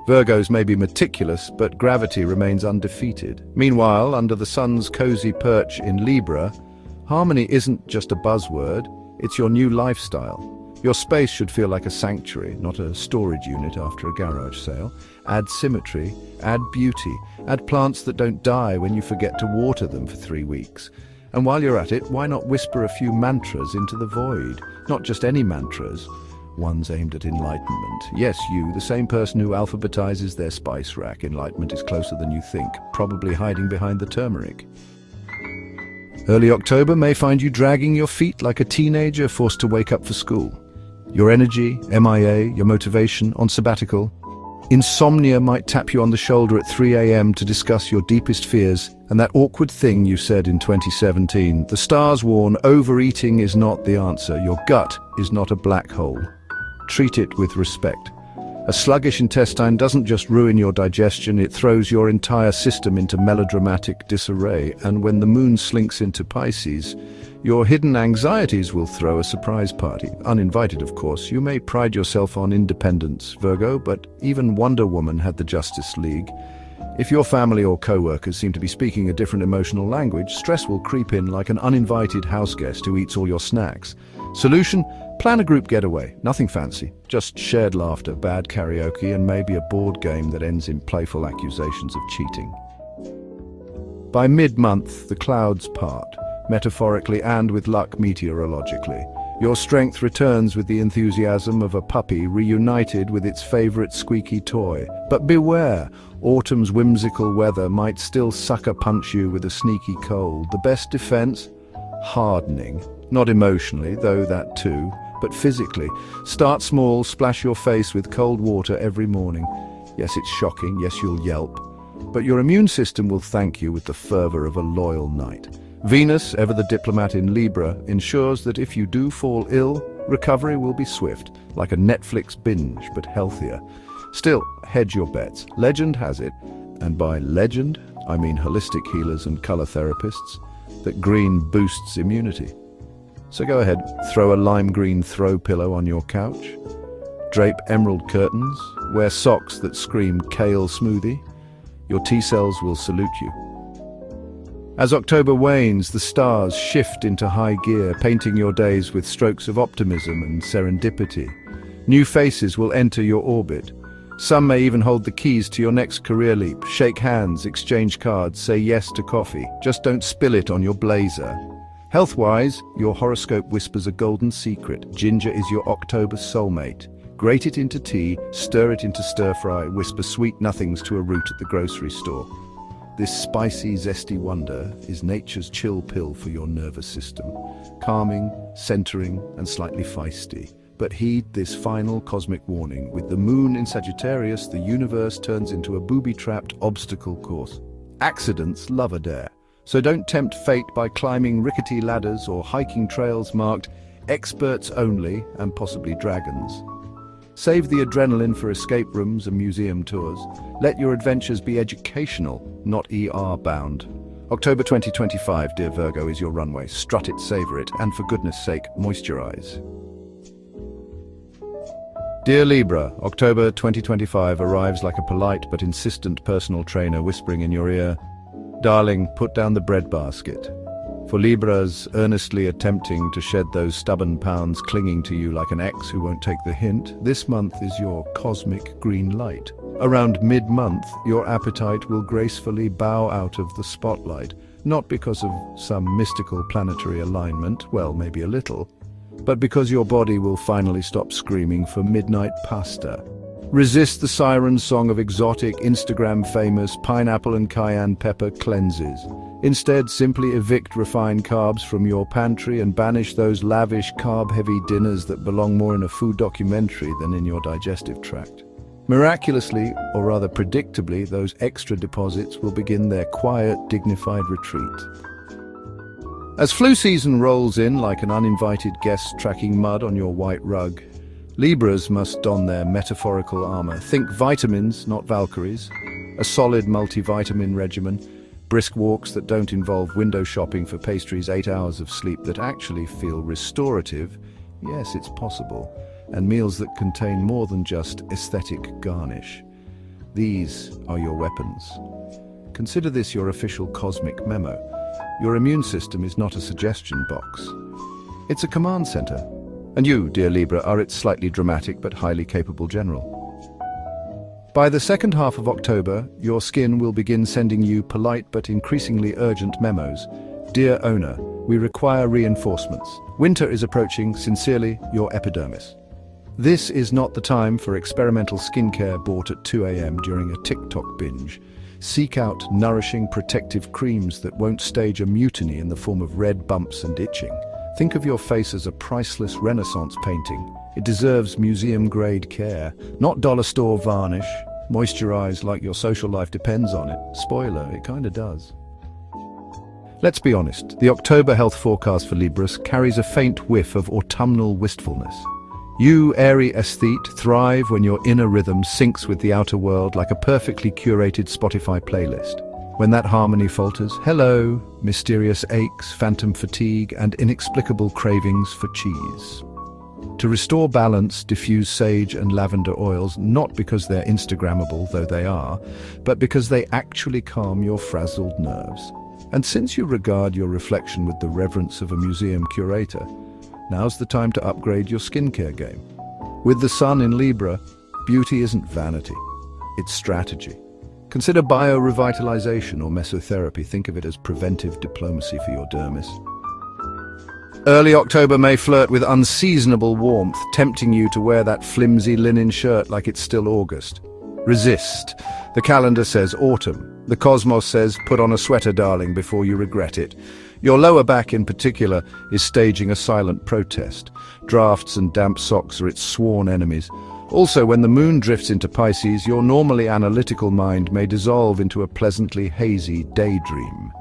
Virgos may be meticulous, but gravity remains undefeated. Meanwhile, under the sun's cozy perch in Libra, harmony isn't just a buzzword, it's your new lifestyle. Your space should feel like a sanctuary, not a storage unit after a garage sale. Add symmetry, add beauty, add plants that don't die when you forget to water them for 3 weeks. And while you're at it, why not whisper a few mantras into the void? Not just any mantras, ones aimed at enlightenment. Yes, you, the same person who alphabetizes their spice rack. Enlightenment is closer than you think, probably hiding behind the turmeric. Early October may find you dragging your feet like a teenager forced to wake up for school. Your energy, MIA, your motivation, on sabbatical. Insomnia might tap you on the shoulder at 3 a.m. to discuss your deepest fears and that awkward thing you said in 2017. The stars warn, overeating is not the answer. Your gut is not a black hole. Treat it with respect. A sluggish intestine doesn't just ruin your digestion, it throws your entire system into melodramatic disarray, and when the moon slinks into Pisces, your hidden anxieties will throw a surprise party. Uninvited, of course. You may pride yourself on independence, Virgo, but even Wonder Woman had the Justice League. If your family or co-workers seem to be speaking a different emotional language, stress will creep in like an uninvited houseguest who eats all your snacks. Solution? Plan a group getaway. Nothing fancy. Just shared laughter, bad karaoke, and maybe a board game that ends in playful accusations of cheating. By mid-month, the clouds part, metaphorically and with luck meteorologically. Your strength returns with the enthusiasm of a puppy reunited with its favorite squeaky toy. But beware, autumn's whimsical weather might still sucker punch you with a sneaky cold. The best defense? Hardening. Not emotionally, though that too, but physically. Start small, splash your face with cold water every morning. Yes, it's shocking, yes, you'll yelp. But your immune system will thank you with the fervor of a loyal knight. Venus, ever the diplomat in Libra, ensures that if you do fall ill, recovery will be swift, like a Netflix binge, but healthier. Still, hedge your bets. Legend has it, and by legend, I mean holistic healers and color therapists, that green boosts immunity. So go ahead, throw a lime green throw pillow on your couch, drape emerald curtains, wear socks that scream kale smoothie. Your T-cells will salute you. As October wanes, the stars shift into high gear, painting your days with strokes of optimism and serendipity. New faces will enter your orbit. Some may even hold the keys to your next career leap. Shake hands, exchange cards, say yes to coffee. Just don't spill it on your blazer. Health-wise, your horoscope whispers a golden secret. Ginger is your October soulmate. Grate it into tea, stir it into stir-fry, whisper sweet nothings to a root at the grocery store. This spicy, zesty wonder is nature's chill pill for your nervous system. Calming, centering, and slightly feisty. But heed this final cosmic warning. With the moon in Sagittarius, the universe turns into a booby-trapped obstacle course. Accidents love a dare. So don't tempt fate by climbing rickety ladders or hiking trails marked experts only and possibly dragons. Save the adrenaline for escape rooms and museum tours. Let your adventures be educational, not ER-bound. October 2025, dear Virgo, is your runway. Strut it, savor it, and for goodness sake, moisturize. Dear Libra, October 2025 arrives like a polite but insistent personal trainer whispering in your ear, "Darling, put down the breadbasket." For Libras earnestly attempting to shed those stubborn pounds clinging to you like an ex who won't take the hint, this month is your cosmic green light. Around mid-month, your appetite will gracefully bow out of the spotlight, not because of some mystical planetary alignment, well, maybe a little, but because your body will finally stop screaming for midnight pasta. Resist the siren song of exotic, Instagram-famous pineapple and cayenne pepper cleanses. Instead, simply evict refined carbs from your pantry and banish those lavish, carb-heavy dinners that belong more in a food documentary than in your digestive tract. Miraculously, or rather predictably, those extra deposits will begin their quiet, dignified retreat. As flu season rolls in like an uninvited guest tracking mud on your white rug, Libras must don their metaphorical armor. Think vitamins, not Valkyries, a solid multivitamin regimen, brisk walks that don't involve window shopping for pastries, 8 hours of sleep that actually feel restorative, yes, it's possible, and meals that contain more than just aesthetic garnish. These are your weapons. Consider this your official cosmic memo. Your immune system is not a suggestion box. It's a command center. And you, dear Libra, are its slightly dramatic but highly capable general. By the second half of October, your skin will begin sending you polite but increasingly urgent memos. Dear owner, we require reinforcements. Winter is approaching. Sincerely, your epidermis. This is not the time for experimental skincare bought at 2 a.m. during a TikTok binge. Seek out nourishing protective creams that won't stage a mutiny in the form of red bumps and itching. Think of your face as a priceless Renaissance painting. It deserves museum-grade care, not dollar store varnish. Moisturize like your social life depends on it. Spoiler, it kinda does. Let's be honest, the October health forecast for Libras carries a faint whiff of autumnal wistfulness. You, airy aesthete, thrive when your inner rhythm syncs with the outer world like a perfectly curated Spotify playlist. When that harmony falters, hello, mysterious aches, phantom fatigue, and inexplicable cravings for cheese. To restore balance, diffuse sage and lavender oils, not because they're Instagrammable, though they are, but because they actually calm your frazzled nerves. And since you regard your reflection with the reverence of a museum curator, now's the time to upgrade your skincare game. With the sun in Libra, beauty isn't vanity, it's strategy. Consider biorevitalization or mesotherapy. Think of it as preventive diplomacy for your dermis. Early October may flirt with unseasonable warmth, tempting you to wear that flimsy linen shirt like it's still August. Resist. The calendar says autumn. The cosmos says put on a sweater, darling, before you regret it. Your lower back in particular is staging a silent protest. Drafts and damp socks are its sworn enemies. Also, when the moon drifts into Pisces, your normally analytical mind may dissolve into a pleasantly hazy daydream.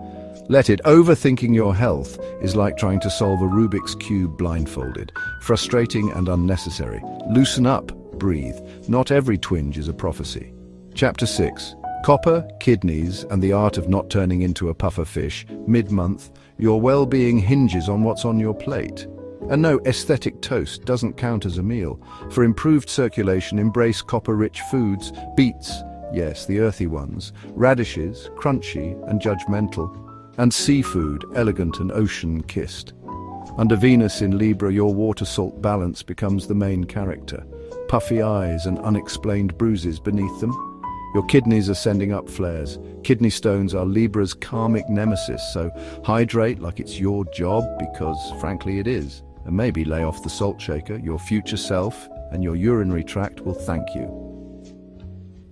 Let it. Overthinking your health is like trying to solve a Rubik's Cube blindfolded. Frustrating and unnecessary. Loosen up, breathe. Not every twinge is a prophecy. Chapter 6. Copper, kidneys, and the art of not turning into a puffer fish. Mid-month, your well-being hinges on what's on your plate. And no, aesthetic toast doesn't count as a meal. For improved circulation, embrace copper-rich foods, beets, yes, the earthy ones, radishes, crunchy and judgmental, and seafood, elegant and ocean-kissed. Under Venus in Libra, your water-salt balance becomes the main character. Puffy eyes and unexplained bruises beneath them. Your kidneys are sending up flares. Kidney stones are Libra's karmic nemesis, so hydrate like it's your job, because frankly it is. And maybe lay off the salt shaker. Your future self and your urinary tract will thank you.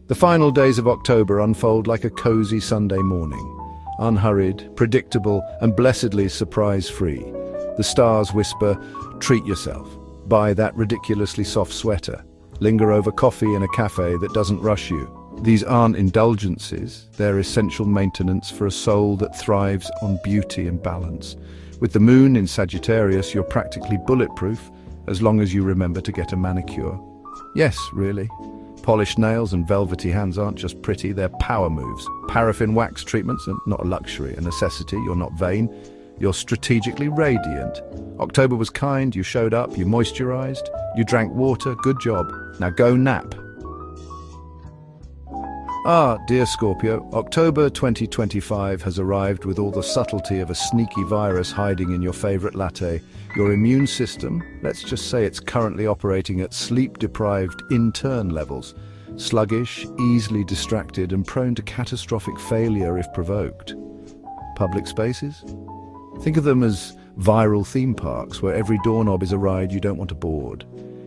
The final days of October unfold like a cozy Sunday morning. Unhurried, predictable, and blessedly surprise-free. The stars whisper, treat yourself. Buy that ridiculously soft sweater. Linger over coffee in a cafe that doesn't rush you. These aren't indulgences, they're essential maintenance for a soul that thrives on beauty and balance. With the moon in Sagittarius, you're practically bulletproof, as long as you remember to get a manicure. Yes, really. Polished nails and velvety hands aren't just pretty, they're power moves. Paraffin wax treatments are not a luxury, a necessity. You're not vain, you're strategically radiant. October was kind, you showed up, you moisturized, you drank water, good job. Now go nap. Dear Scorpio, October 2025 has arrived with all the subtlety of a sneaky virus hiding in your favorite latte. Your immune system, let's just say it's currently operating at sleep-deprived intern levels. Sluggish, easily distracted, and prone to catastrophic failure if provoked. Public spaces? Think of them as viral theme parks where every doorknob is a ride you don't want to board.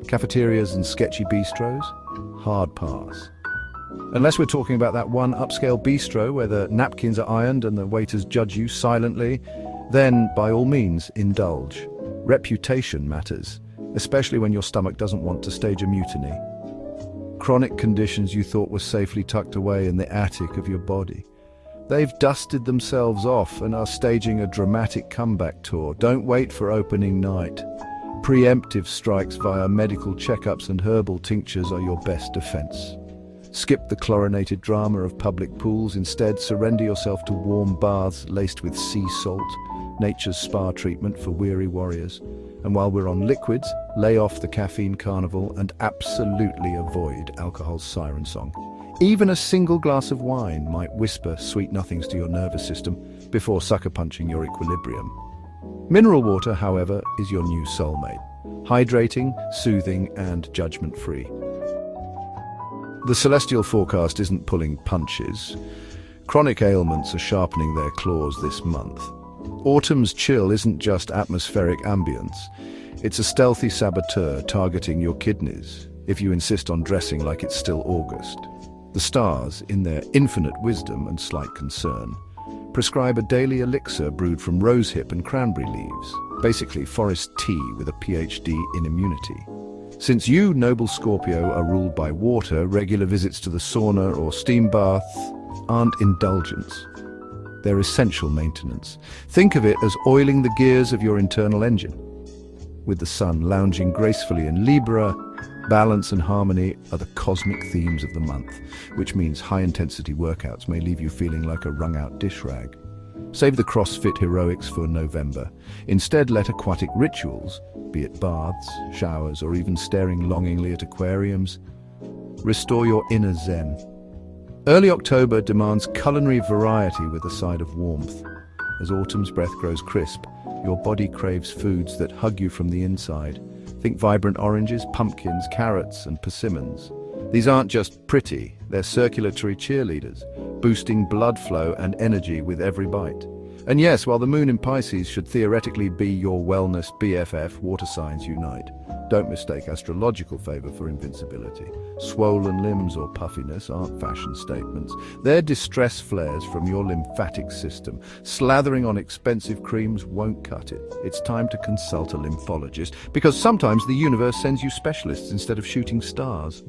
Cafeterias and sketchy bistros? Hard pass. Unless we're talking about that one upscale bistro where the napkins are ironed and the waiters judge you silently, then by all means indulge. Reputation matters, especially when your stomach doesn't want to stage a mutiny. Chronic conditions you thought were safely tucked away in the attic of your body. They've dusted themselves off and are staging a dramatic comeback tour. Don't wait for opening night. Preemptive strikes via medical checkups and herbal tinctures are your best defense. Skip the chlorinated drama of public pools. Instead, surrender yourself to warm baths laced with sea salt, nature's spa treatment for weary warriors. And while we're on liquids, lay off the caffeine carnival and absolutely avoid alcohol's siren song. Even a single glass of wine might whisper sweet nothings to your nervous system before sucker punching your equilibrium. Mineral water, however, is your new soulmate. Hydrating, soothing, and judgment-free. The celestial forecast isn't pulling punches. Chronic ailments are sharpening their claws this month. Autumn's chill isn't just atmospheric ambience. It's a stealthy saboteur targeting your kidneys, if you insist on dressing like it's still August. The stars, in their infinite wisdom and slight concern, prescribe a daily elixir brewed from rosehip and cranberry leaves, basically forest tea with a PhD in immunity. Since you, noble Scorpio, are ruled by water, regular visits to the sauna or steam bath aren't indulgence. They're essential maintenance. Think of it as oiling the gears of your internal engine. with the sun lounging gracefully in Libra. Balance and harmony are the cosmic themes of the month, which means high-intensity workouts may leave you feeling like a wrung-out dish rag. Save the CrossFit heroics for November. Instead, let aquatic rituals, be it baths, showers, or even staring longingly at aquariums, restore your inner zen. Early October demands culinary variety with a side of warmth. As autumn's breath grows crisp, your body craves foods that hug you from the inside. Think vibrant oranges, pumpkins, carrots, and persimmons. These aren't just pretty, they're circulatory cheerleaders, boosting blood flow and energy with every bite. And yes, while the moon in Pisces should theoretically be your wellness BFF, water signs unite. Don't mistake astrological favor for invincibility. Swollen limbs or puffiness aren't fashion statements. They're distress flares from your lymphatic system. Slathering on expensive creams won't cut it. It's time to consult a lymphologist, because sometimes the universe sends you specialists instead of shooting stars.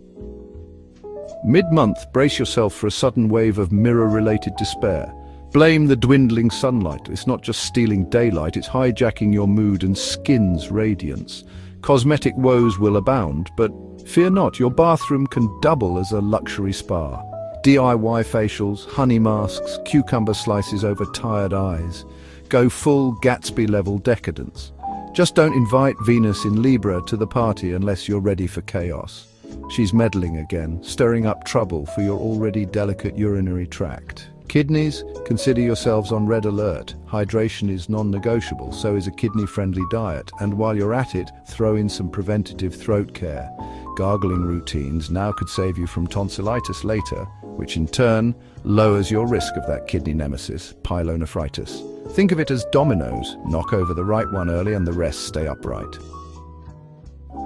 Mid-month, brace yourself for a sudden wave of mirror-related despair. Blame the dwindling sunlight. It's not just stealing daylight, it's hijacking your mood and skin's radiance. Cosmetic woes will abound, but fear not, your bathroom can double as a luxury spa. DIY facials, honey masks, cucumber slices over tired eyes. Go full Gatsby-level decadence. Just don't invite Venus in Libra to the party unless you're ready for chaos. She's meddling again, stirring up trouble for your already delicate urinary tract. Kidneys, consider yourselves on red alert. Hydration is non-negotiable, so is a kidney-friendly diet. And while you're at it, throw in some preventative throat care. Gargling routines now could save you from tonsillitis later, which in turn lowers your risk of that kidney nemesis, pyelonephritis. Think of it as dominoes. Knock over the right one early and the rest stay upright.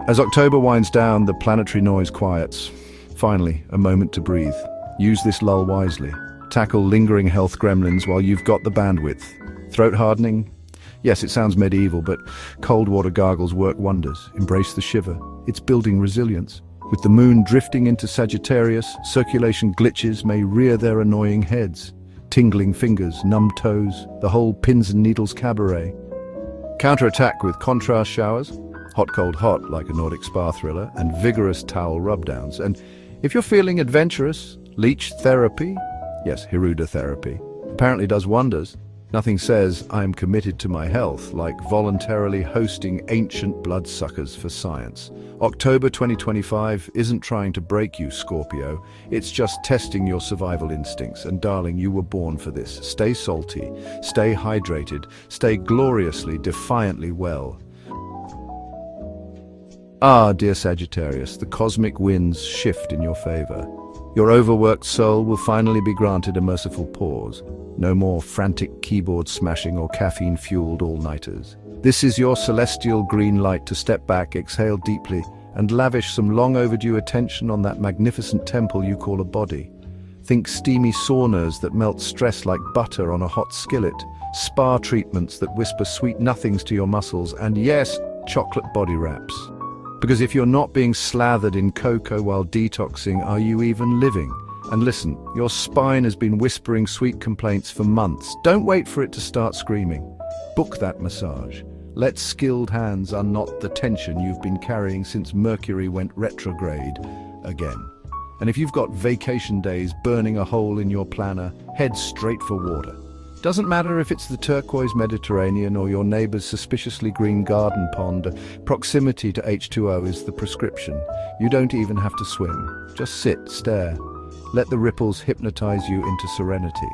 As October winds down, the planetary noise quiets. Finally, a moment to breathe. Use this lull wisely. Tackle lingering health gremlins while you've got the bandwidth. Throat hardening? Yes, it sounds medieval, but cold water gargles work wonders. Embrace the shiver. It's building resilience. With the moon drifting into Sagittarius, circulation glitches may rear their annoying heads. Tingling fingers, numb toes, the whole pins and needles cabaret. Counterattack with contrast showers, hot cold hot like a Nordic spa thriller, and vigorous towel rubdowns. And if you're feeling adventurous, leech therapy, yes, Hiruda therapy, apparently does wonders. Nothing says I'm committed to my health like voluntarily hosting ancient bloodsuckers for science. October 2025 isn't trying to break you, Scorpio. It's just testing your survival instincts. And darling, you were born for this. Stay salty, stay hydrated, stay gloriously, defiantly well. Ah, dear Sagittarius, the cosmic winds shift in your favor. Your overworked soul will finally be granted a merciful pause. No more frantic keyboard smashing or caffeine-fueled all-nighters. This is your celestial green light to step back, exhale deeply, and lavish some long-overdue attention on that magnificent temple you call a body. Think steamy saunas that melt stress like butter on a hot skillet, spa treatments that whisper sweet nothings to your muscles, and yes, chocolate body wraps. Because if you're not being slathered in cocoa while detoxing, are you even living? And listen, your spine has been whispering sweet complaints for months. Don't wait for it to start screaming. Book that massage. Let skilled hands unknot the tension you've been carrying since Mercury went retrograde again. And if you've got vacation days burning a hole in your planner, head straight for water. Doesn't matter if it's the turquoise Mediterranean or your neighbor's suspiciously green garden pond, proximity to H2O is the prescription. You don't even have to swim. Just sit, stare. Let the ripples hypnotize you into serenity.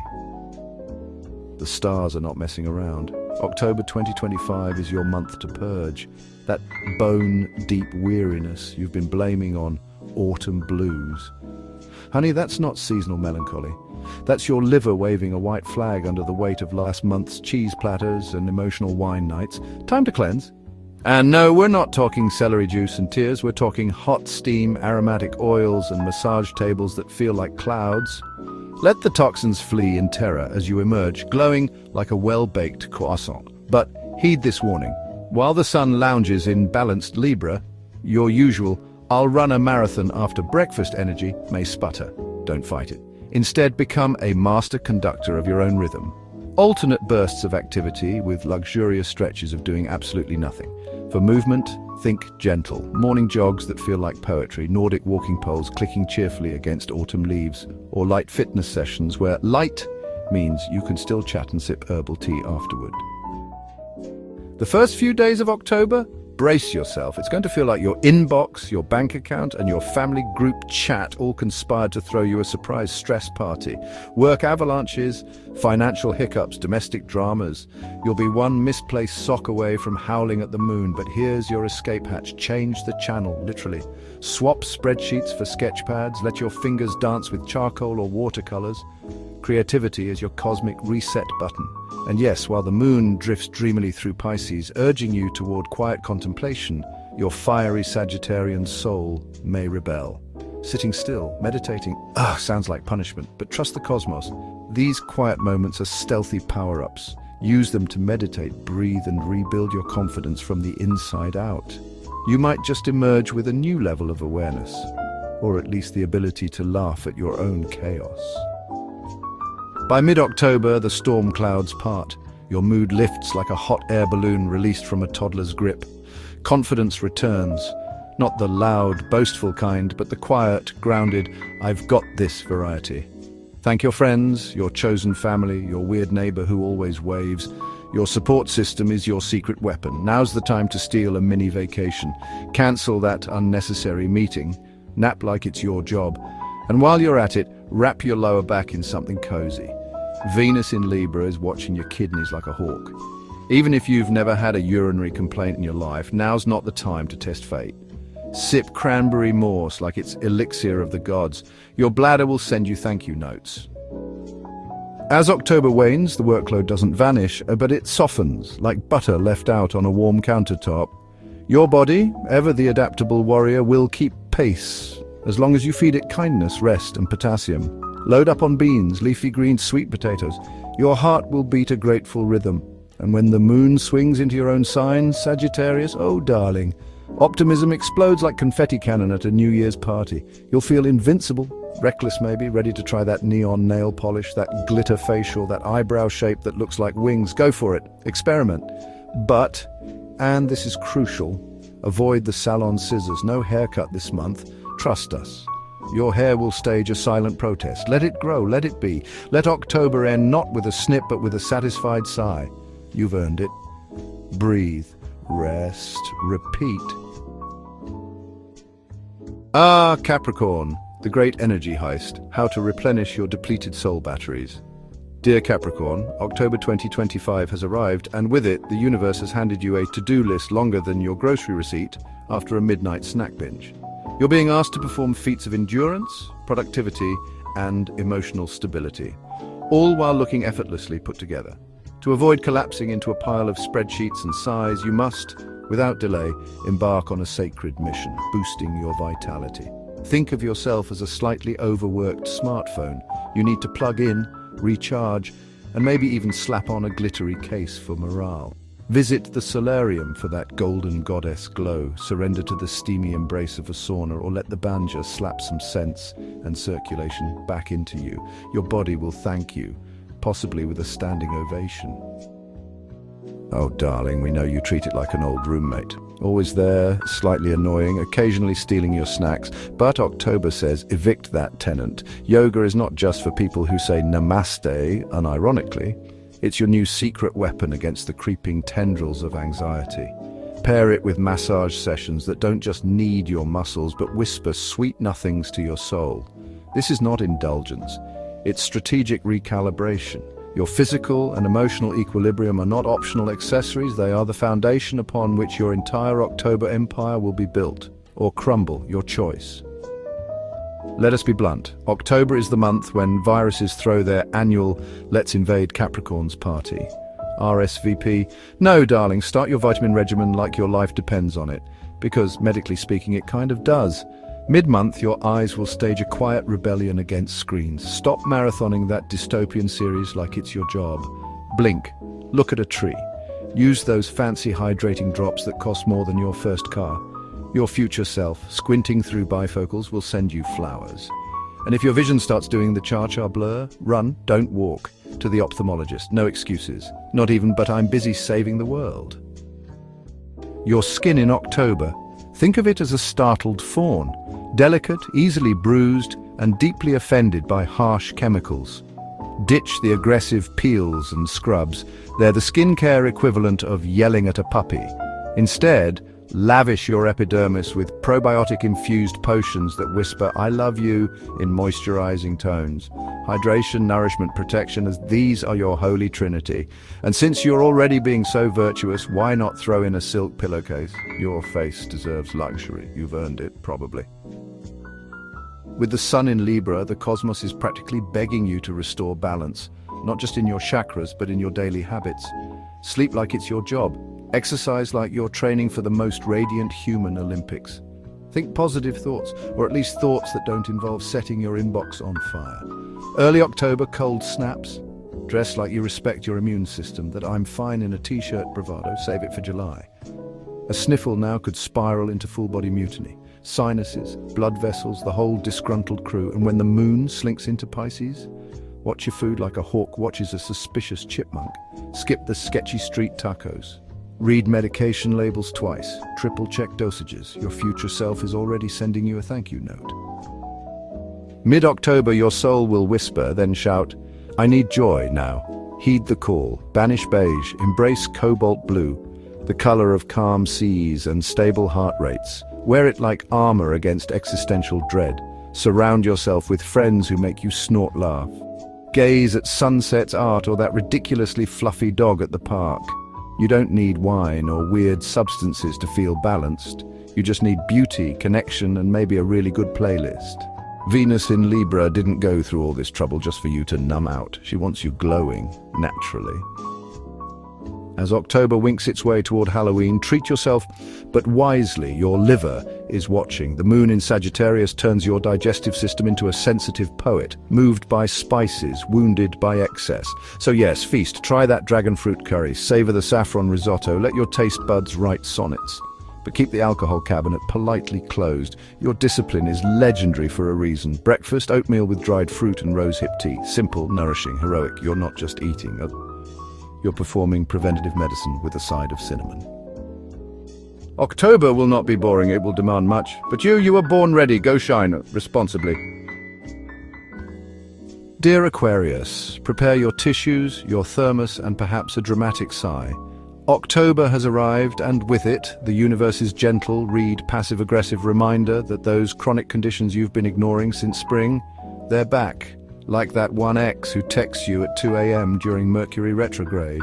The stars are not messing around. October 2025 is your month to purge. That bone-deep weariness you've been blaming on autumn blues. Honey, that's not seasonal melancholy. That's your liver waving a white flag under the weight of last month's cheese platters and emotional wine nights. Time to cleanse. And no, we're not talking celery juice and tears. We're talking hot steam, aromatic oils, and massage tables that feel like clouds. Let the toxins flee in terror as you emerge, glowing like a well-baked croissant. But heed this warning. While the sun lounges in balanced Libra, your usual "I'll run a marathon after breakfast" energy may sputter. Don't fight it. Instead, become a master conductor of your own rhythm. Alternate bursts of activity with luxurious stretches of doing absolutely nothing. For movement, think gentle. Morning jogs that feel like poetry, Nordic walking poles clicking cheerfully against autumn leaves, or light fitness sessions where light means you can still chat and sip herbal tea afterward. The first few days of October, brace yourself. It's going to feel like your inbox, your bank account, and your family group chat all conspired to throw you a surprise stress party. Work avalanches, financial hiccups, domestic dramas. You'll be one misplaced sock away from howling at the moon, but here's your escape hatch. Change the channel, literally. Swap spreadsheets for sketch pads. Let your fingers dance with charcoal or watercolors. Creativity is your cosmic reset button. And yes, while the moon drifts dreamily through Pisces, urging you toward quiet contemplation, your fiery Sagittarian soul may rebel. Sitting still, meditating, sounds like punishment, but trust the cosmos. These quiet moments are stealthy power-ups. Use them to meditate, breathe, and rebuild your confidence from the inside out. You might just emerge with a new level of awareness, or at least the ability to laugh at your own chaos. By mid-October, the storm clouds part. Your mood lifts like a hot air balloon released from a toddler's grip. Confidence returns, not the loud, boastful kind, but the quiet, grounded, I've got this variety. Thank your friends, your chosen family, your weird neighbor who always waves. Your support system is your secret weapon. Now's the time to steal a mini vacation. Cancel that unnecessary meeting. Nap like it's your job. And while you're at it, wrap your lower back in something cozy. Venus in Libra is watching your kidneys like a hawk. Even if you've never had a urinary complaint in your life, now's not the time to test fate. Sip cranberry morse like it's elixir of the gods. Your bladder will send you thank you notes. As October wanes, the workload doesn't vanish, but it softens, like butter left out on a warm countertop. Your body, ever the adaptable warrior, will keep pace, as long as you feed it kindness, rest, and potassium. Load up on beans, leafy greens, sweet potatoes. Your heart will beat a grateful rhythm. And when the moon swings into your own sign, Sagittarius, oh darling, optimism explodes like confetti cannon at a New Year's party. You'll feel invincible, reckless maybe, ready to try that neon nail polish, that glitter facial, that eyebrow shape that looks like wings. Go for it. Experiment. But, and this is crucial, avoid the salon scissors. No haircut this month. Trust us. Your hair will stage a silent protest. Let it grow, let it be. Let October end not with a snip but with a satisfied sigh. You've earned it. Breathe, rest, repeat. Capricorn, the great energy heist, how to replenish your depleted soul batteries. Dear Capricorn, October 2025 has arrived, and with it, the universe has handed you a to-do list longer than your grocery receipt after a midnight snack binge. You're being asked to perform feats of endurance, productivity, and emotional stability, all while looking effortlessly put together. To avoid collapsing into a pile of spreadsheets and sighs, you must, without delay, embark on a sacred mission, boosting your vitality. Think of yourself as a slightly overworked smartphone. You need to plug in, recharge, and maybe even slap on a glittery case for morale. Visit the solarium for that golden goddess glow, surrender to the steamy embrace of a sauna, or let the banja slap some sense and circulation back into you. Your body will thank you, possibly with a standing ovation. Oh darling, we know you treat it like an old roommate. Always there, slightly annoying, occasionally stealing your snacks. But October says evict that tenant. Yoga is not just for people who say namaste unironically. It's your new secret weapon against the creeping tendrils of anxiety. Pair it with massage sessions that don't just knead your muscles but whisper sweet nothings to your soul. This is not indulgence. It's strategic recalibration. Your physical and emotional equilibrium are not optional accessories. They are the foundation upon which your entire October empire will be built, or crumble, your choice. Let us be blunt. October is the month when viruses throw their annual Let's Invade Capricorns party. RSVP. No, darling, start your vitamin regimen like your life depends on it, because medically speaking, it kind of does. Mid-month, your eyes will stage a quiet rebellion against screens. Stop marathoning that dystopian series like it's your job. Blink. Look at a tree. Use those fancy hydrating drops that cost more than your first car. Your future self, squinting through bifocals, will send you flowers. And if your vision starts doing the cha-cha blur, run, don't walk. to the ophthalmologist. No excuses. Not even, but I'm busy saving the world. Your skin in October. Think of it as a startled fawn. Delicate, easily bruised, and deeply offended by harsh chemicals. Ditch the aggressive peels and scrubs. They're the skincare equivalent of yelling at a puppy. Instead, lavish your epidermis with probiotic-infused potions that whisper, "I love you," in moisturizing tones. Hydration, nourishment, protection, as these are your holy trinity. And since you're already being so virtuous, why not throw in a silk pillowcase? Your face deserves luxury. You've earned it, probably. With the sun in Libra, the cosmos is practically begging you to restore balance, not just in your chakras, but in your daily habits. Sleep like it's your job. Exercise like you're training for the most radiant human Olympics. Think positive thoughts, or at least thoughts that don't involve setting your inbox on fire. Early October cold snaps. Dress like you respect your immune system, that "I'm fine" in a t-shirt bravado, save it for July. A sniffle now could spiral into full-body mutiny. Sinuses, blood vessels, the whole disgruntled crew. And when the moon slinks into Pisces, watch your food like a hawk watches a suspicious chipmunk. Skip the sketchy street tacos. Read medication labels twice. Triple-check dosages. Your future self is already sending you a thank you note. Mid-October, your soul will whisper, then shout, "I need joy now." Heed the call. Banish beige. Embrace cobalt blue, the color of calm seas and stable heart rates. Wear it like armor against existential dread. Surround yourself with friends who make you snort laugh. Gaze at sunset's art or that ridiculously fluffy dog at the park. You don't need wine or weird substances to feel balanced. You just need beauty, connection, and maybe a really good playlist. Venus in Libra didn't go through all this trouble just for you to numb out. She wants you glowing, naturally. As October winks its way toward Halloween, treat yourself, but wisely. Your liver is watching. The moon in Sagittarius turns your digestive system into a sensitive poet, moved by spices, wounded by excess. So yes, feast. Try that dragon fruit curry. Savor the saffron risotto. Let your taste buds write sonnets. But keep the alcohol cabinet politely closed. Your discipline is legendary for a reason. Breakfast, oatmeal with dried fruit and rosehip tea. Simple, nourishing, heroic. You're not just eating. You're performing preventative medicine with a side of cinnamon. October will not be boring, it will demand much. But you were born ready. Go shine responsibly. Dear Aquarius, prepare your tissues, your thermos, and perhaps a dramatic sigh. October has arrived, and with it, the universe's gentle, passive-aggressive reminder that those chronic conditions you've been ignoring since spring, they're back. Like that one ex who texts you at 2 a.m. during Mercury retrograde.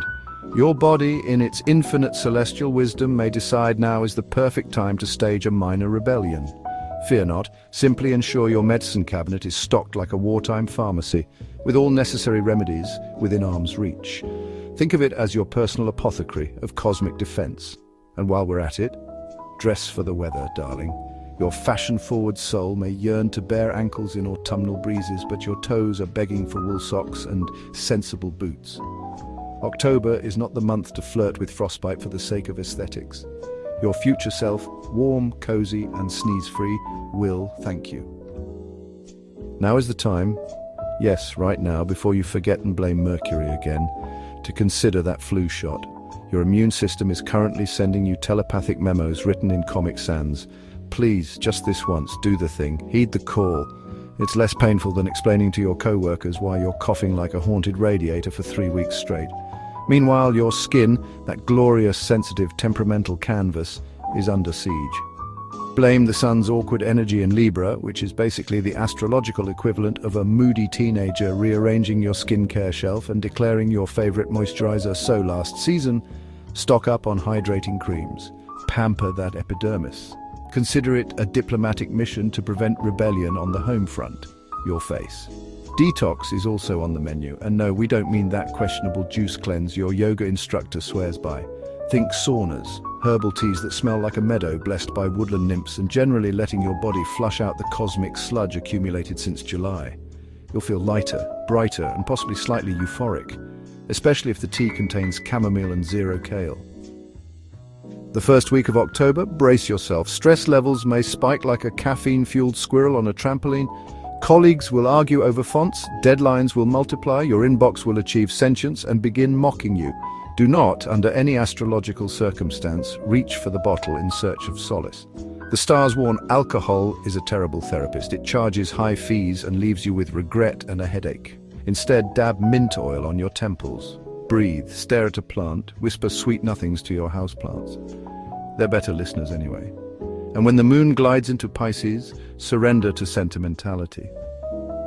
Your body, in its infinite celestial wisdom, may decide now is the perfect time to stage a minor rebellion. Fear not, simply ensure your medicine cabinet is stocked like a wartime pharmacy, with all necessary remedies within arm's reach. Think of it as your personal apothecary of cosmic defense. And while we're at it, dress for the weather, darling. Your fashion-forward soul may yearn to bare ankles in autumnal breezes, but your toes are begging for wool socks and sensible boots. October is not the month to flirt with frostbite for the sake of aesthetics. Your future self, warm, cozy, and sneeze-free, will thank you. Now is the time, yes, right now, before you forget and blame Mercury again, to consider that flu shot. Your immune system is currently sending you telepathic memos written in Comic Sans. Please, just this once, do the thing. Heed the call. It's less painful than explaining to your co-workers why you're coughing like a haunted radiator for 3 weeks straight. Meanwhile, your skin, that glorious, sensitive, temperamental canvas, is under siege. Blame the sun's awkward energy in Libra, which is basically the astrological equivalent of a moody teenager rearranging your skincare shelf and declaring your favorite moisturizer so last season. Stock up on hydrating creams. Pamper that epidermis. Consider it a diplomatic mission to prevent rebellion on the home front, your face. Detox is also on the menu, and no, we don't mean that questionable juice cleanse your yoga instructor swears by. Think saunas, herbal teas that smell like a meadow blessed by woodland nymphs, and generally letting your body flush out the cosmic sludge accumulated since July. You'll feel lighter, brighter, and possibly slightly euphoric, especially if the tea contains chamomile and zero kale. The first week of October, brace yourself. Stress levels may spike like a caffeine-fueled squirrel on a trampoline. Colleagues will argue over fonts, deadlines will multiply, your inbox will achieve sentience and begin mocking you. Do not, under any astrological circumstance, reach for the bottle in search of solace. The stars warn alcohol is a terrible therapist. It charges high fees and leaves you with regret and a headache. Instead, dab mint oil on your temples. Breathe, stare at a plant, whisper sweet nothings to your houseplants. They're better listeners anyway. And when the moon glides into Pisces, surrender to sentimentality.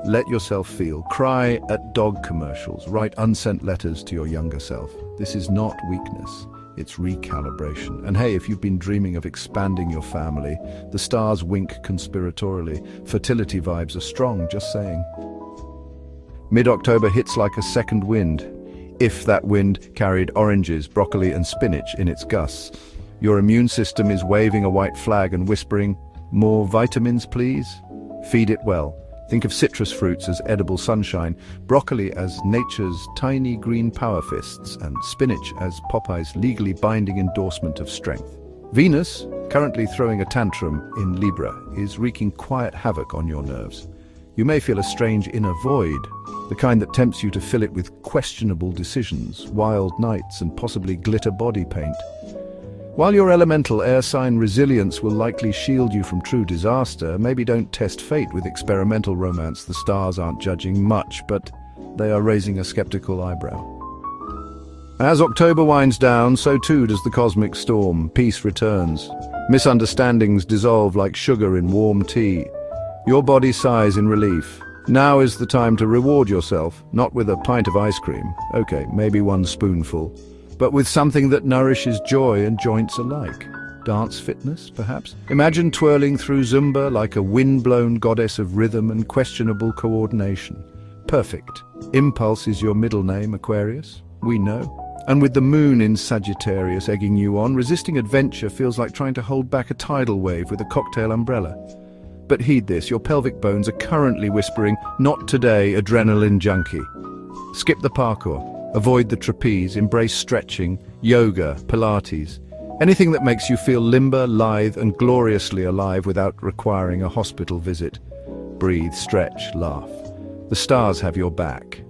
Let yourself feel. Cry at dog commercials. Write unsent letters to your younger self. This is not weakness. It's recalibration. And hey, if you've been dreaming of expanding your family, the stars wink conspiratorially. Fertility vibes are strong, just saying. Mid-October hits like a second wind. If that wind carried oranges, broccoli and spinach in its gusts. Your immune system is waving a white flag and whispering, "More vitamins, please?" Feed it well. Think of citrus fruits as edible sunshine, broccoli as nature's tiny green power fists, and spinach as Popeye's legally binding endorsement of strength. Venus, currently throwing a tantrum in Libra, is wreaking quiet havoc on your nerves. You may feel a strange inner void, the kind that tempts you to fill it with questionable decisions, wild nights, and possibly glitter body paint. While your elemental air sign resilience will likely shield you from true disaster, maybe don't test fate with experimental romance. The stars aren't judging much, but they are raising a skeptical eyebrow. As October winds down, so too does the cosmic storm. Peace returns. Misunderstandings dissolve like sugar in warm tea. Your body sighs in relief. Now is the time to reward yourself, not with a pint of ice cream. Okay, maybe one spoonful. But with something that nourishes joy and joints alike. Dance fitness, perhaps? Imagine twirling through Zumba like a wind-blown goddess of rhythm and questionable coordination. Perfect. Impulse is your middle name, Aquarius. We know. And with the moon in Sagittarius egging you on, resisting adventure feels like trying to hold back a tidal wave with a cocktail umbrella. But heed this, your pelvic bones are currently whispering, "Not today, adrenaline junkie." Skip the parkour. Avoid the trapeze, embrace stretching, yoga, Pilates. Anything that makes you feel limber, lithe, and gloriously alive without requiring a hospital visit. Breathe, stretch, laugh. The stars have your back.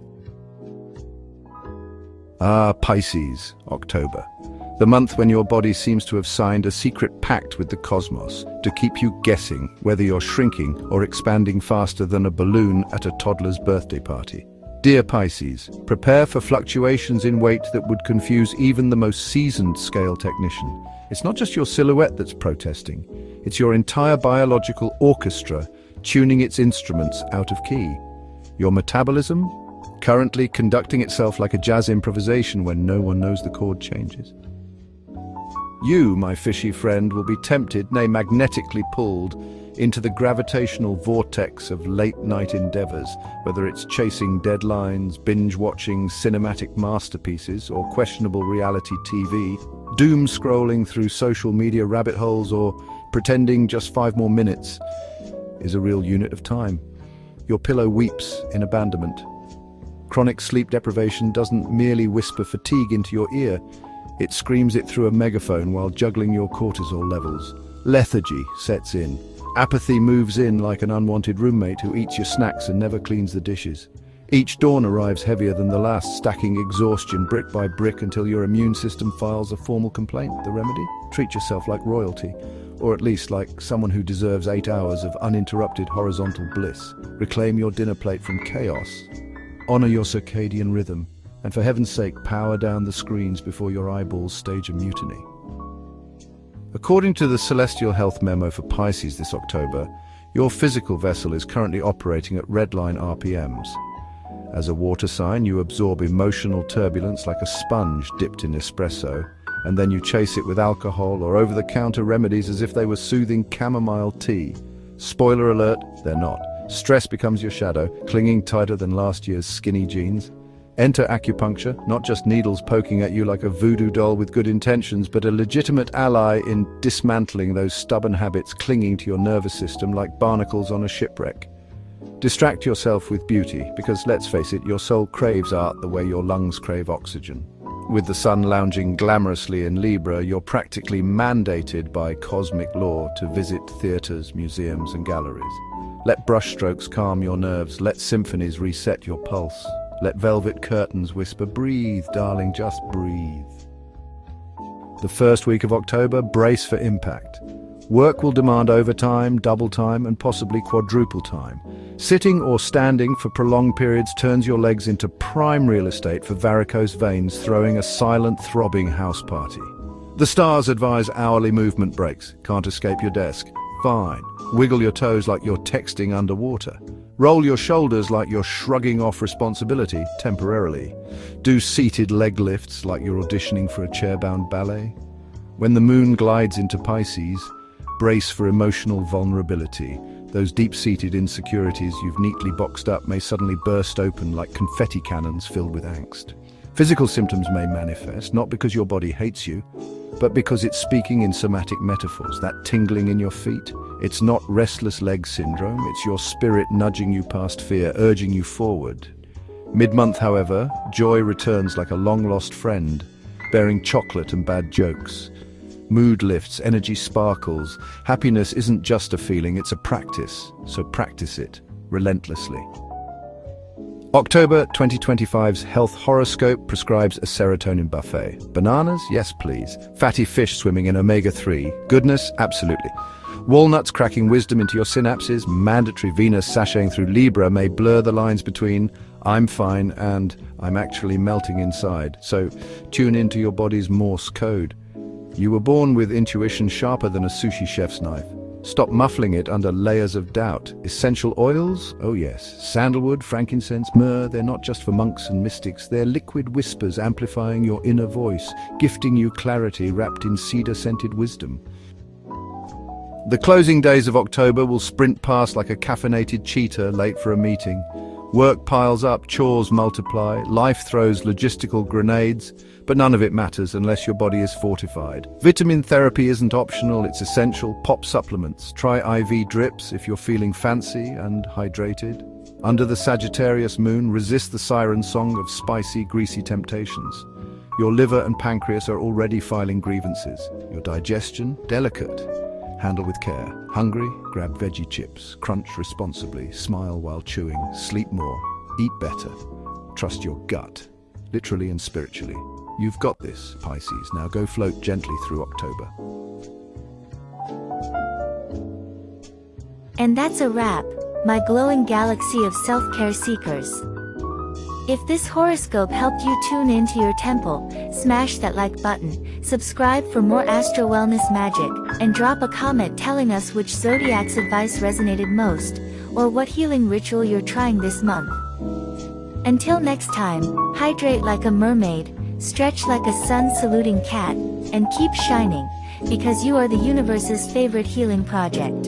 Pisces, October. The month when your body seems to have signed a secret pact with the cosmos to keep you guessing whether you're shrinking or expanding faster than a balloon at a toddler's birthday party. Dear Pisces, prepare for fluctuations in weight that would confuse even the most seasoned scale technician. It's not just your silhouette that's protesting, it's your entire biological orchestra tuning its instruments out of key. Your metabolism, currently conducting itself like a jazz improvisation when no one knows the chord changes. You, my fishy friend, will be tempted, nay magnetically pulled, into the gravitational vortex of late-night endeavors, whether it's chasing deadlines, binge-watching cinematic masterpieces, or questionable reality TV, doom-scrolling through social media rabbit holes, or pretending just 5 more minutes is a real unit of time. Your pillow weeps in abandonment. Chronic sleep deprivation doesn't merely whisper fatigue into your ear, it screams it through a megaphone while juggling your cortisol levels. Lethargy sets in. Apathy moves in like an unwanted roommate who eats your snacks and never cleans the dishes. Each dawn arrives heavier than the last, stacking exhaustion brick by brick until your immune system files a formal complaint. The remedy? Treat yourself like royalty, or at least like someone who deserves 8 hours of uninterrupted horizontal bliss. Reclaim your dinner plate from chaos. Honor your circadian rhythm, and for heaven's sake, power down the screens before your eyeballs stage a mutiny. According to the Celestial Health Memo for Pisces this October, your physical vessel is currently operating at redline RPMs. As a water sign, you absorb emotional turbulence like a sponge dipped in espresso, and then you chase it with alcohol or over-the-counter remedies as if they were soothing chamomile tea. Spoiler alert, they're not. Stress becomes your shadow, clinging tighter than last year's skinny jeans. Enter acupuncture, not just needles poking at you like a voodoo doll with good intentions, but a legitimate ally in dismantling those stubborn habits clinging to your nervous system like barnacles on a shipwreck. Distract yourself with beauty, because let's face it, your soul craves art the way your lungs crave oxygen. With the sun lounging glamorously in Libra, you're practically mandated by cosmic law to visit theaters, museums, and galleries. Let brushstrokes calm your nerves. Let symphonies reset your pulse. Let velvet curtains whisper, breathe, darling, just breathe. The first week of October, brace for impact. Work will demand overtime, double time, and possibly quadruple time. Sitting or standing for prolonged periods turns your legs into prime real estate for varicose veins, throwing a silent, throbbing house party. The stars advise hourly movement breaks. Can't escape your desk? Fine. Wiggle your toes like you're texting underwater. Roll your shoulders like you're shrugging off responsibility, temporarily. Do seated leg lifts like you're auditioning for a chair-bound ballet. When the moon glides into Pisces, brace for emotional vulnerability. Those deep-seated insecurities you've neatly boxed up may suddenly burst open like confetti cannons filled with angst. Physical symptoms may manifest, not because your body hates you, but because it's speaking in somatic metaphors. That tingling in your feet, it's not restless leg syndrome, it's your spirit nudging you past fear, urging you forward. Mid-month, however, joy returns like a long-lost friend, bearing chocolate and bad jokes. Mood lifts, energy sparkles. Happiness isn't just a feeling, it's a practice, so practice it relentlessly. October 2025's health horoscope prescribes a serotonin buffet. Bananas? Yes, please. Fatty fish swimming in omega-3. Goodness? Absolutely. Walnuts cracking wisdom into your synapses. Mandatory Venus sashaying through Libra may blur the lines between I'm fine and I'm actually melting inside. So tune into your body's Morse code. You were born with intuition sharper than a sushi chef's knife. Stop muffling it under layers of doubt. Essential oils? Oh yes. Sandalwood, frankincense, myrrh, they're not just for monks and mystics. They're liquid whispers amplifying your inner voice, gifting you clarity wrapped in cedar-scented wisdom. The closing days of October will sprint past like a caffeinated cheetah late for a meeting. Work piles up, chores multiply, life throws logistical grenades, but none of it matters unless your body is fortified. Vitamin therapy isn't optional, it's essential. Pop supplements. Try IV drips if you're feeling fancy and hydrated. Under the Sagittarius moon, resist the siren song of spicy, greasy temptations. Your liver and pancreas are already filing grievances. Your digestion, delicate. Handle with care. Hungry? Grab veggie chips. Crunch responsibly. Smile while chewing. Sleep more. Eat better. Trust your gut, literally and spiritually. You've got this, Pisces. Now go float gently through October. And that's a wrap, my glowing galaxy of self-care seekers. If this horoscope helped you tune into your temple, smash that like button, subscribe for more astro wellness magic, and drop a comment telling us which zodiac's advice resonated most, or what healing ritual you're trying this month. Until next time, hydrate like a mermaid, stretch like a sun-saluting cat, and keep shining, because you are the universe's favorite healing project.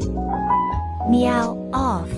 Meow off.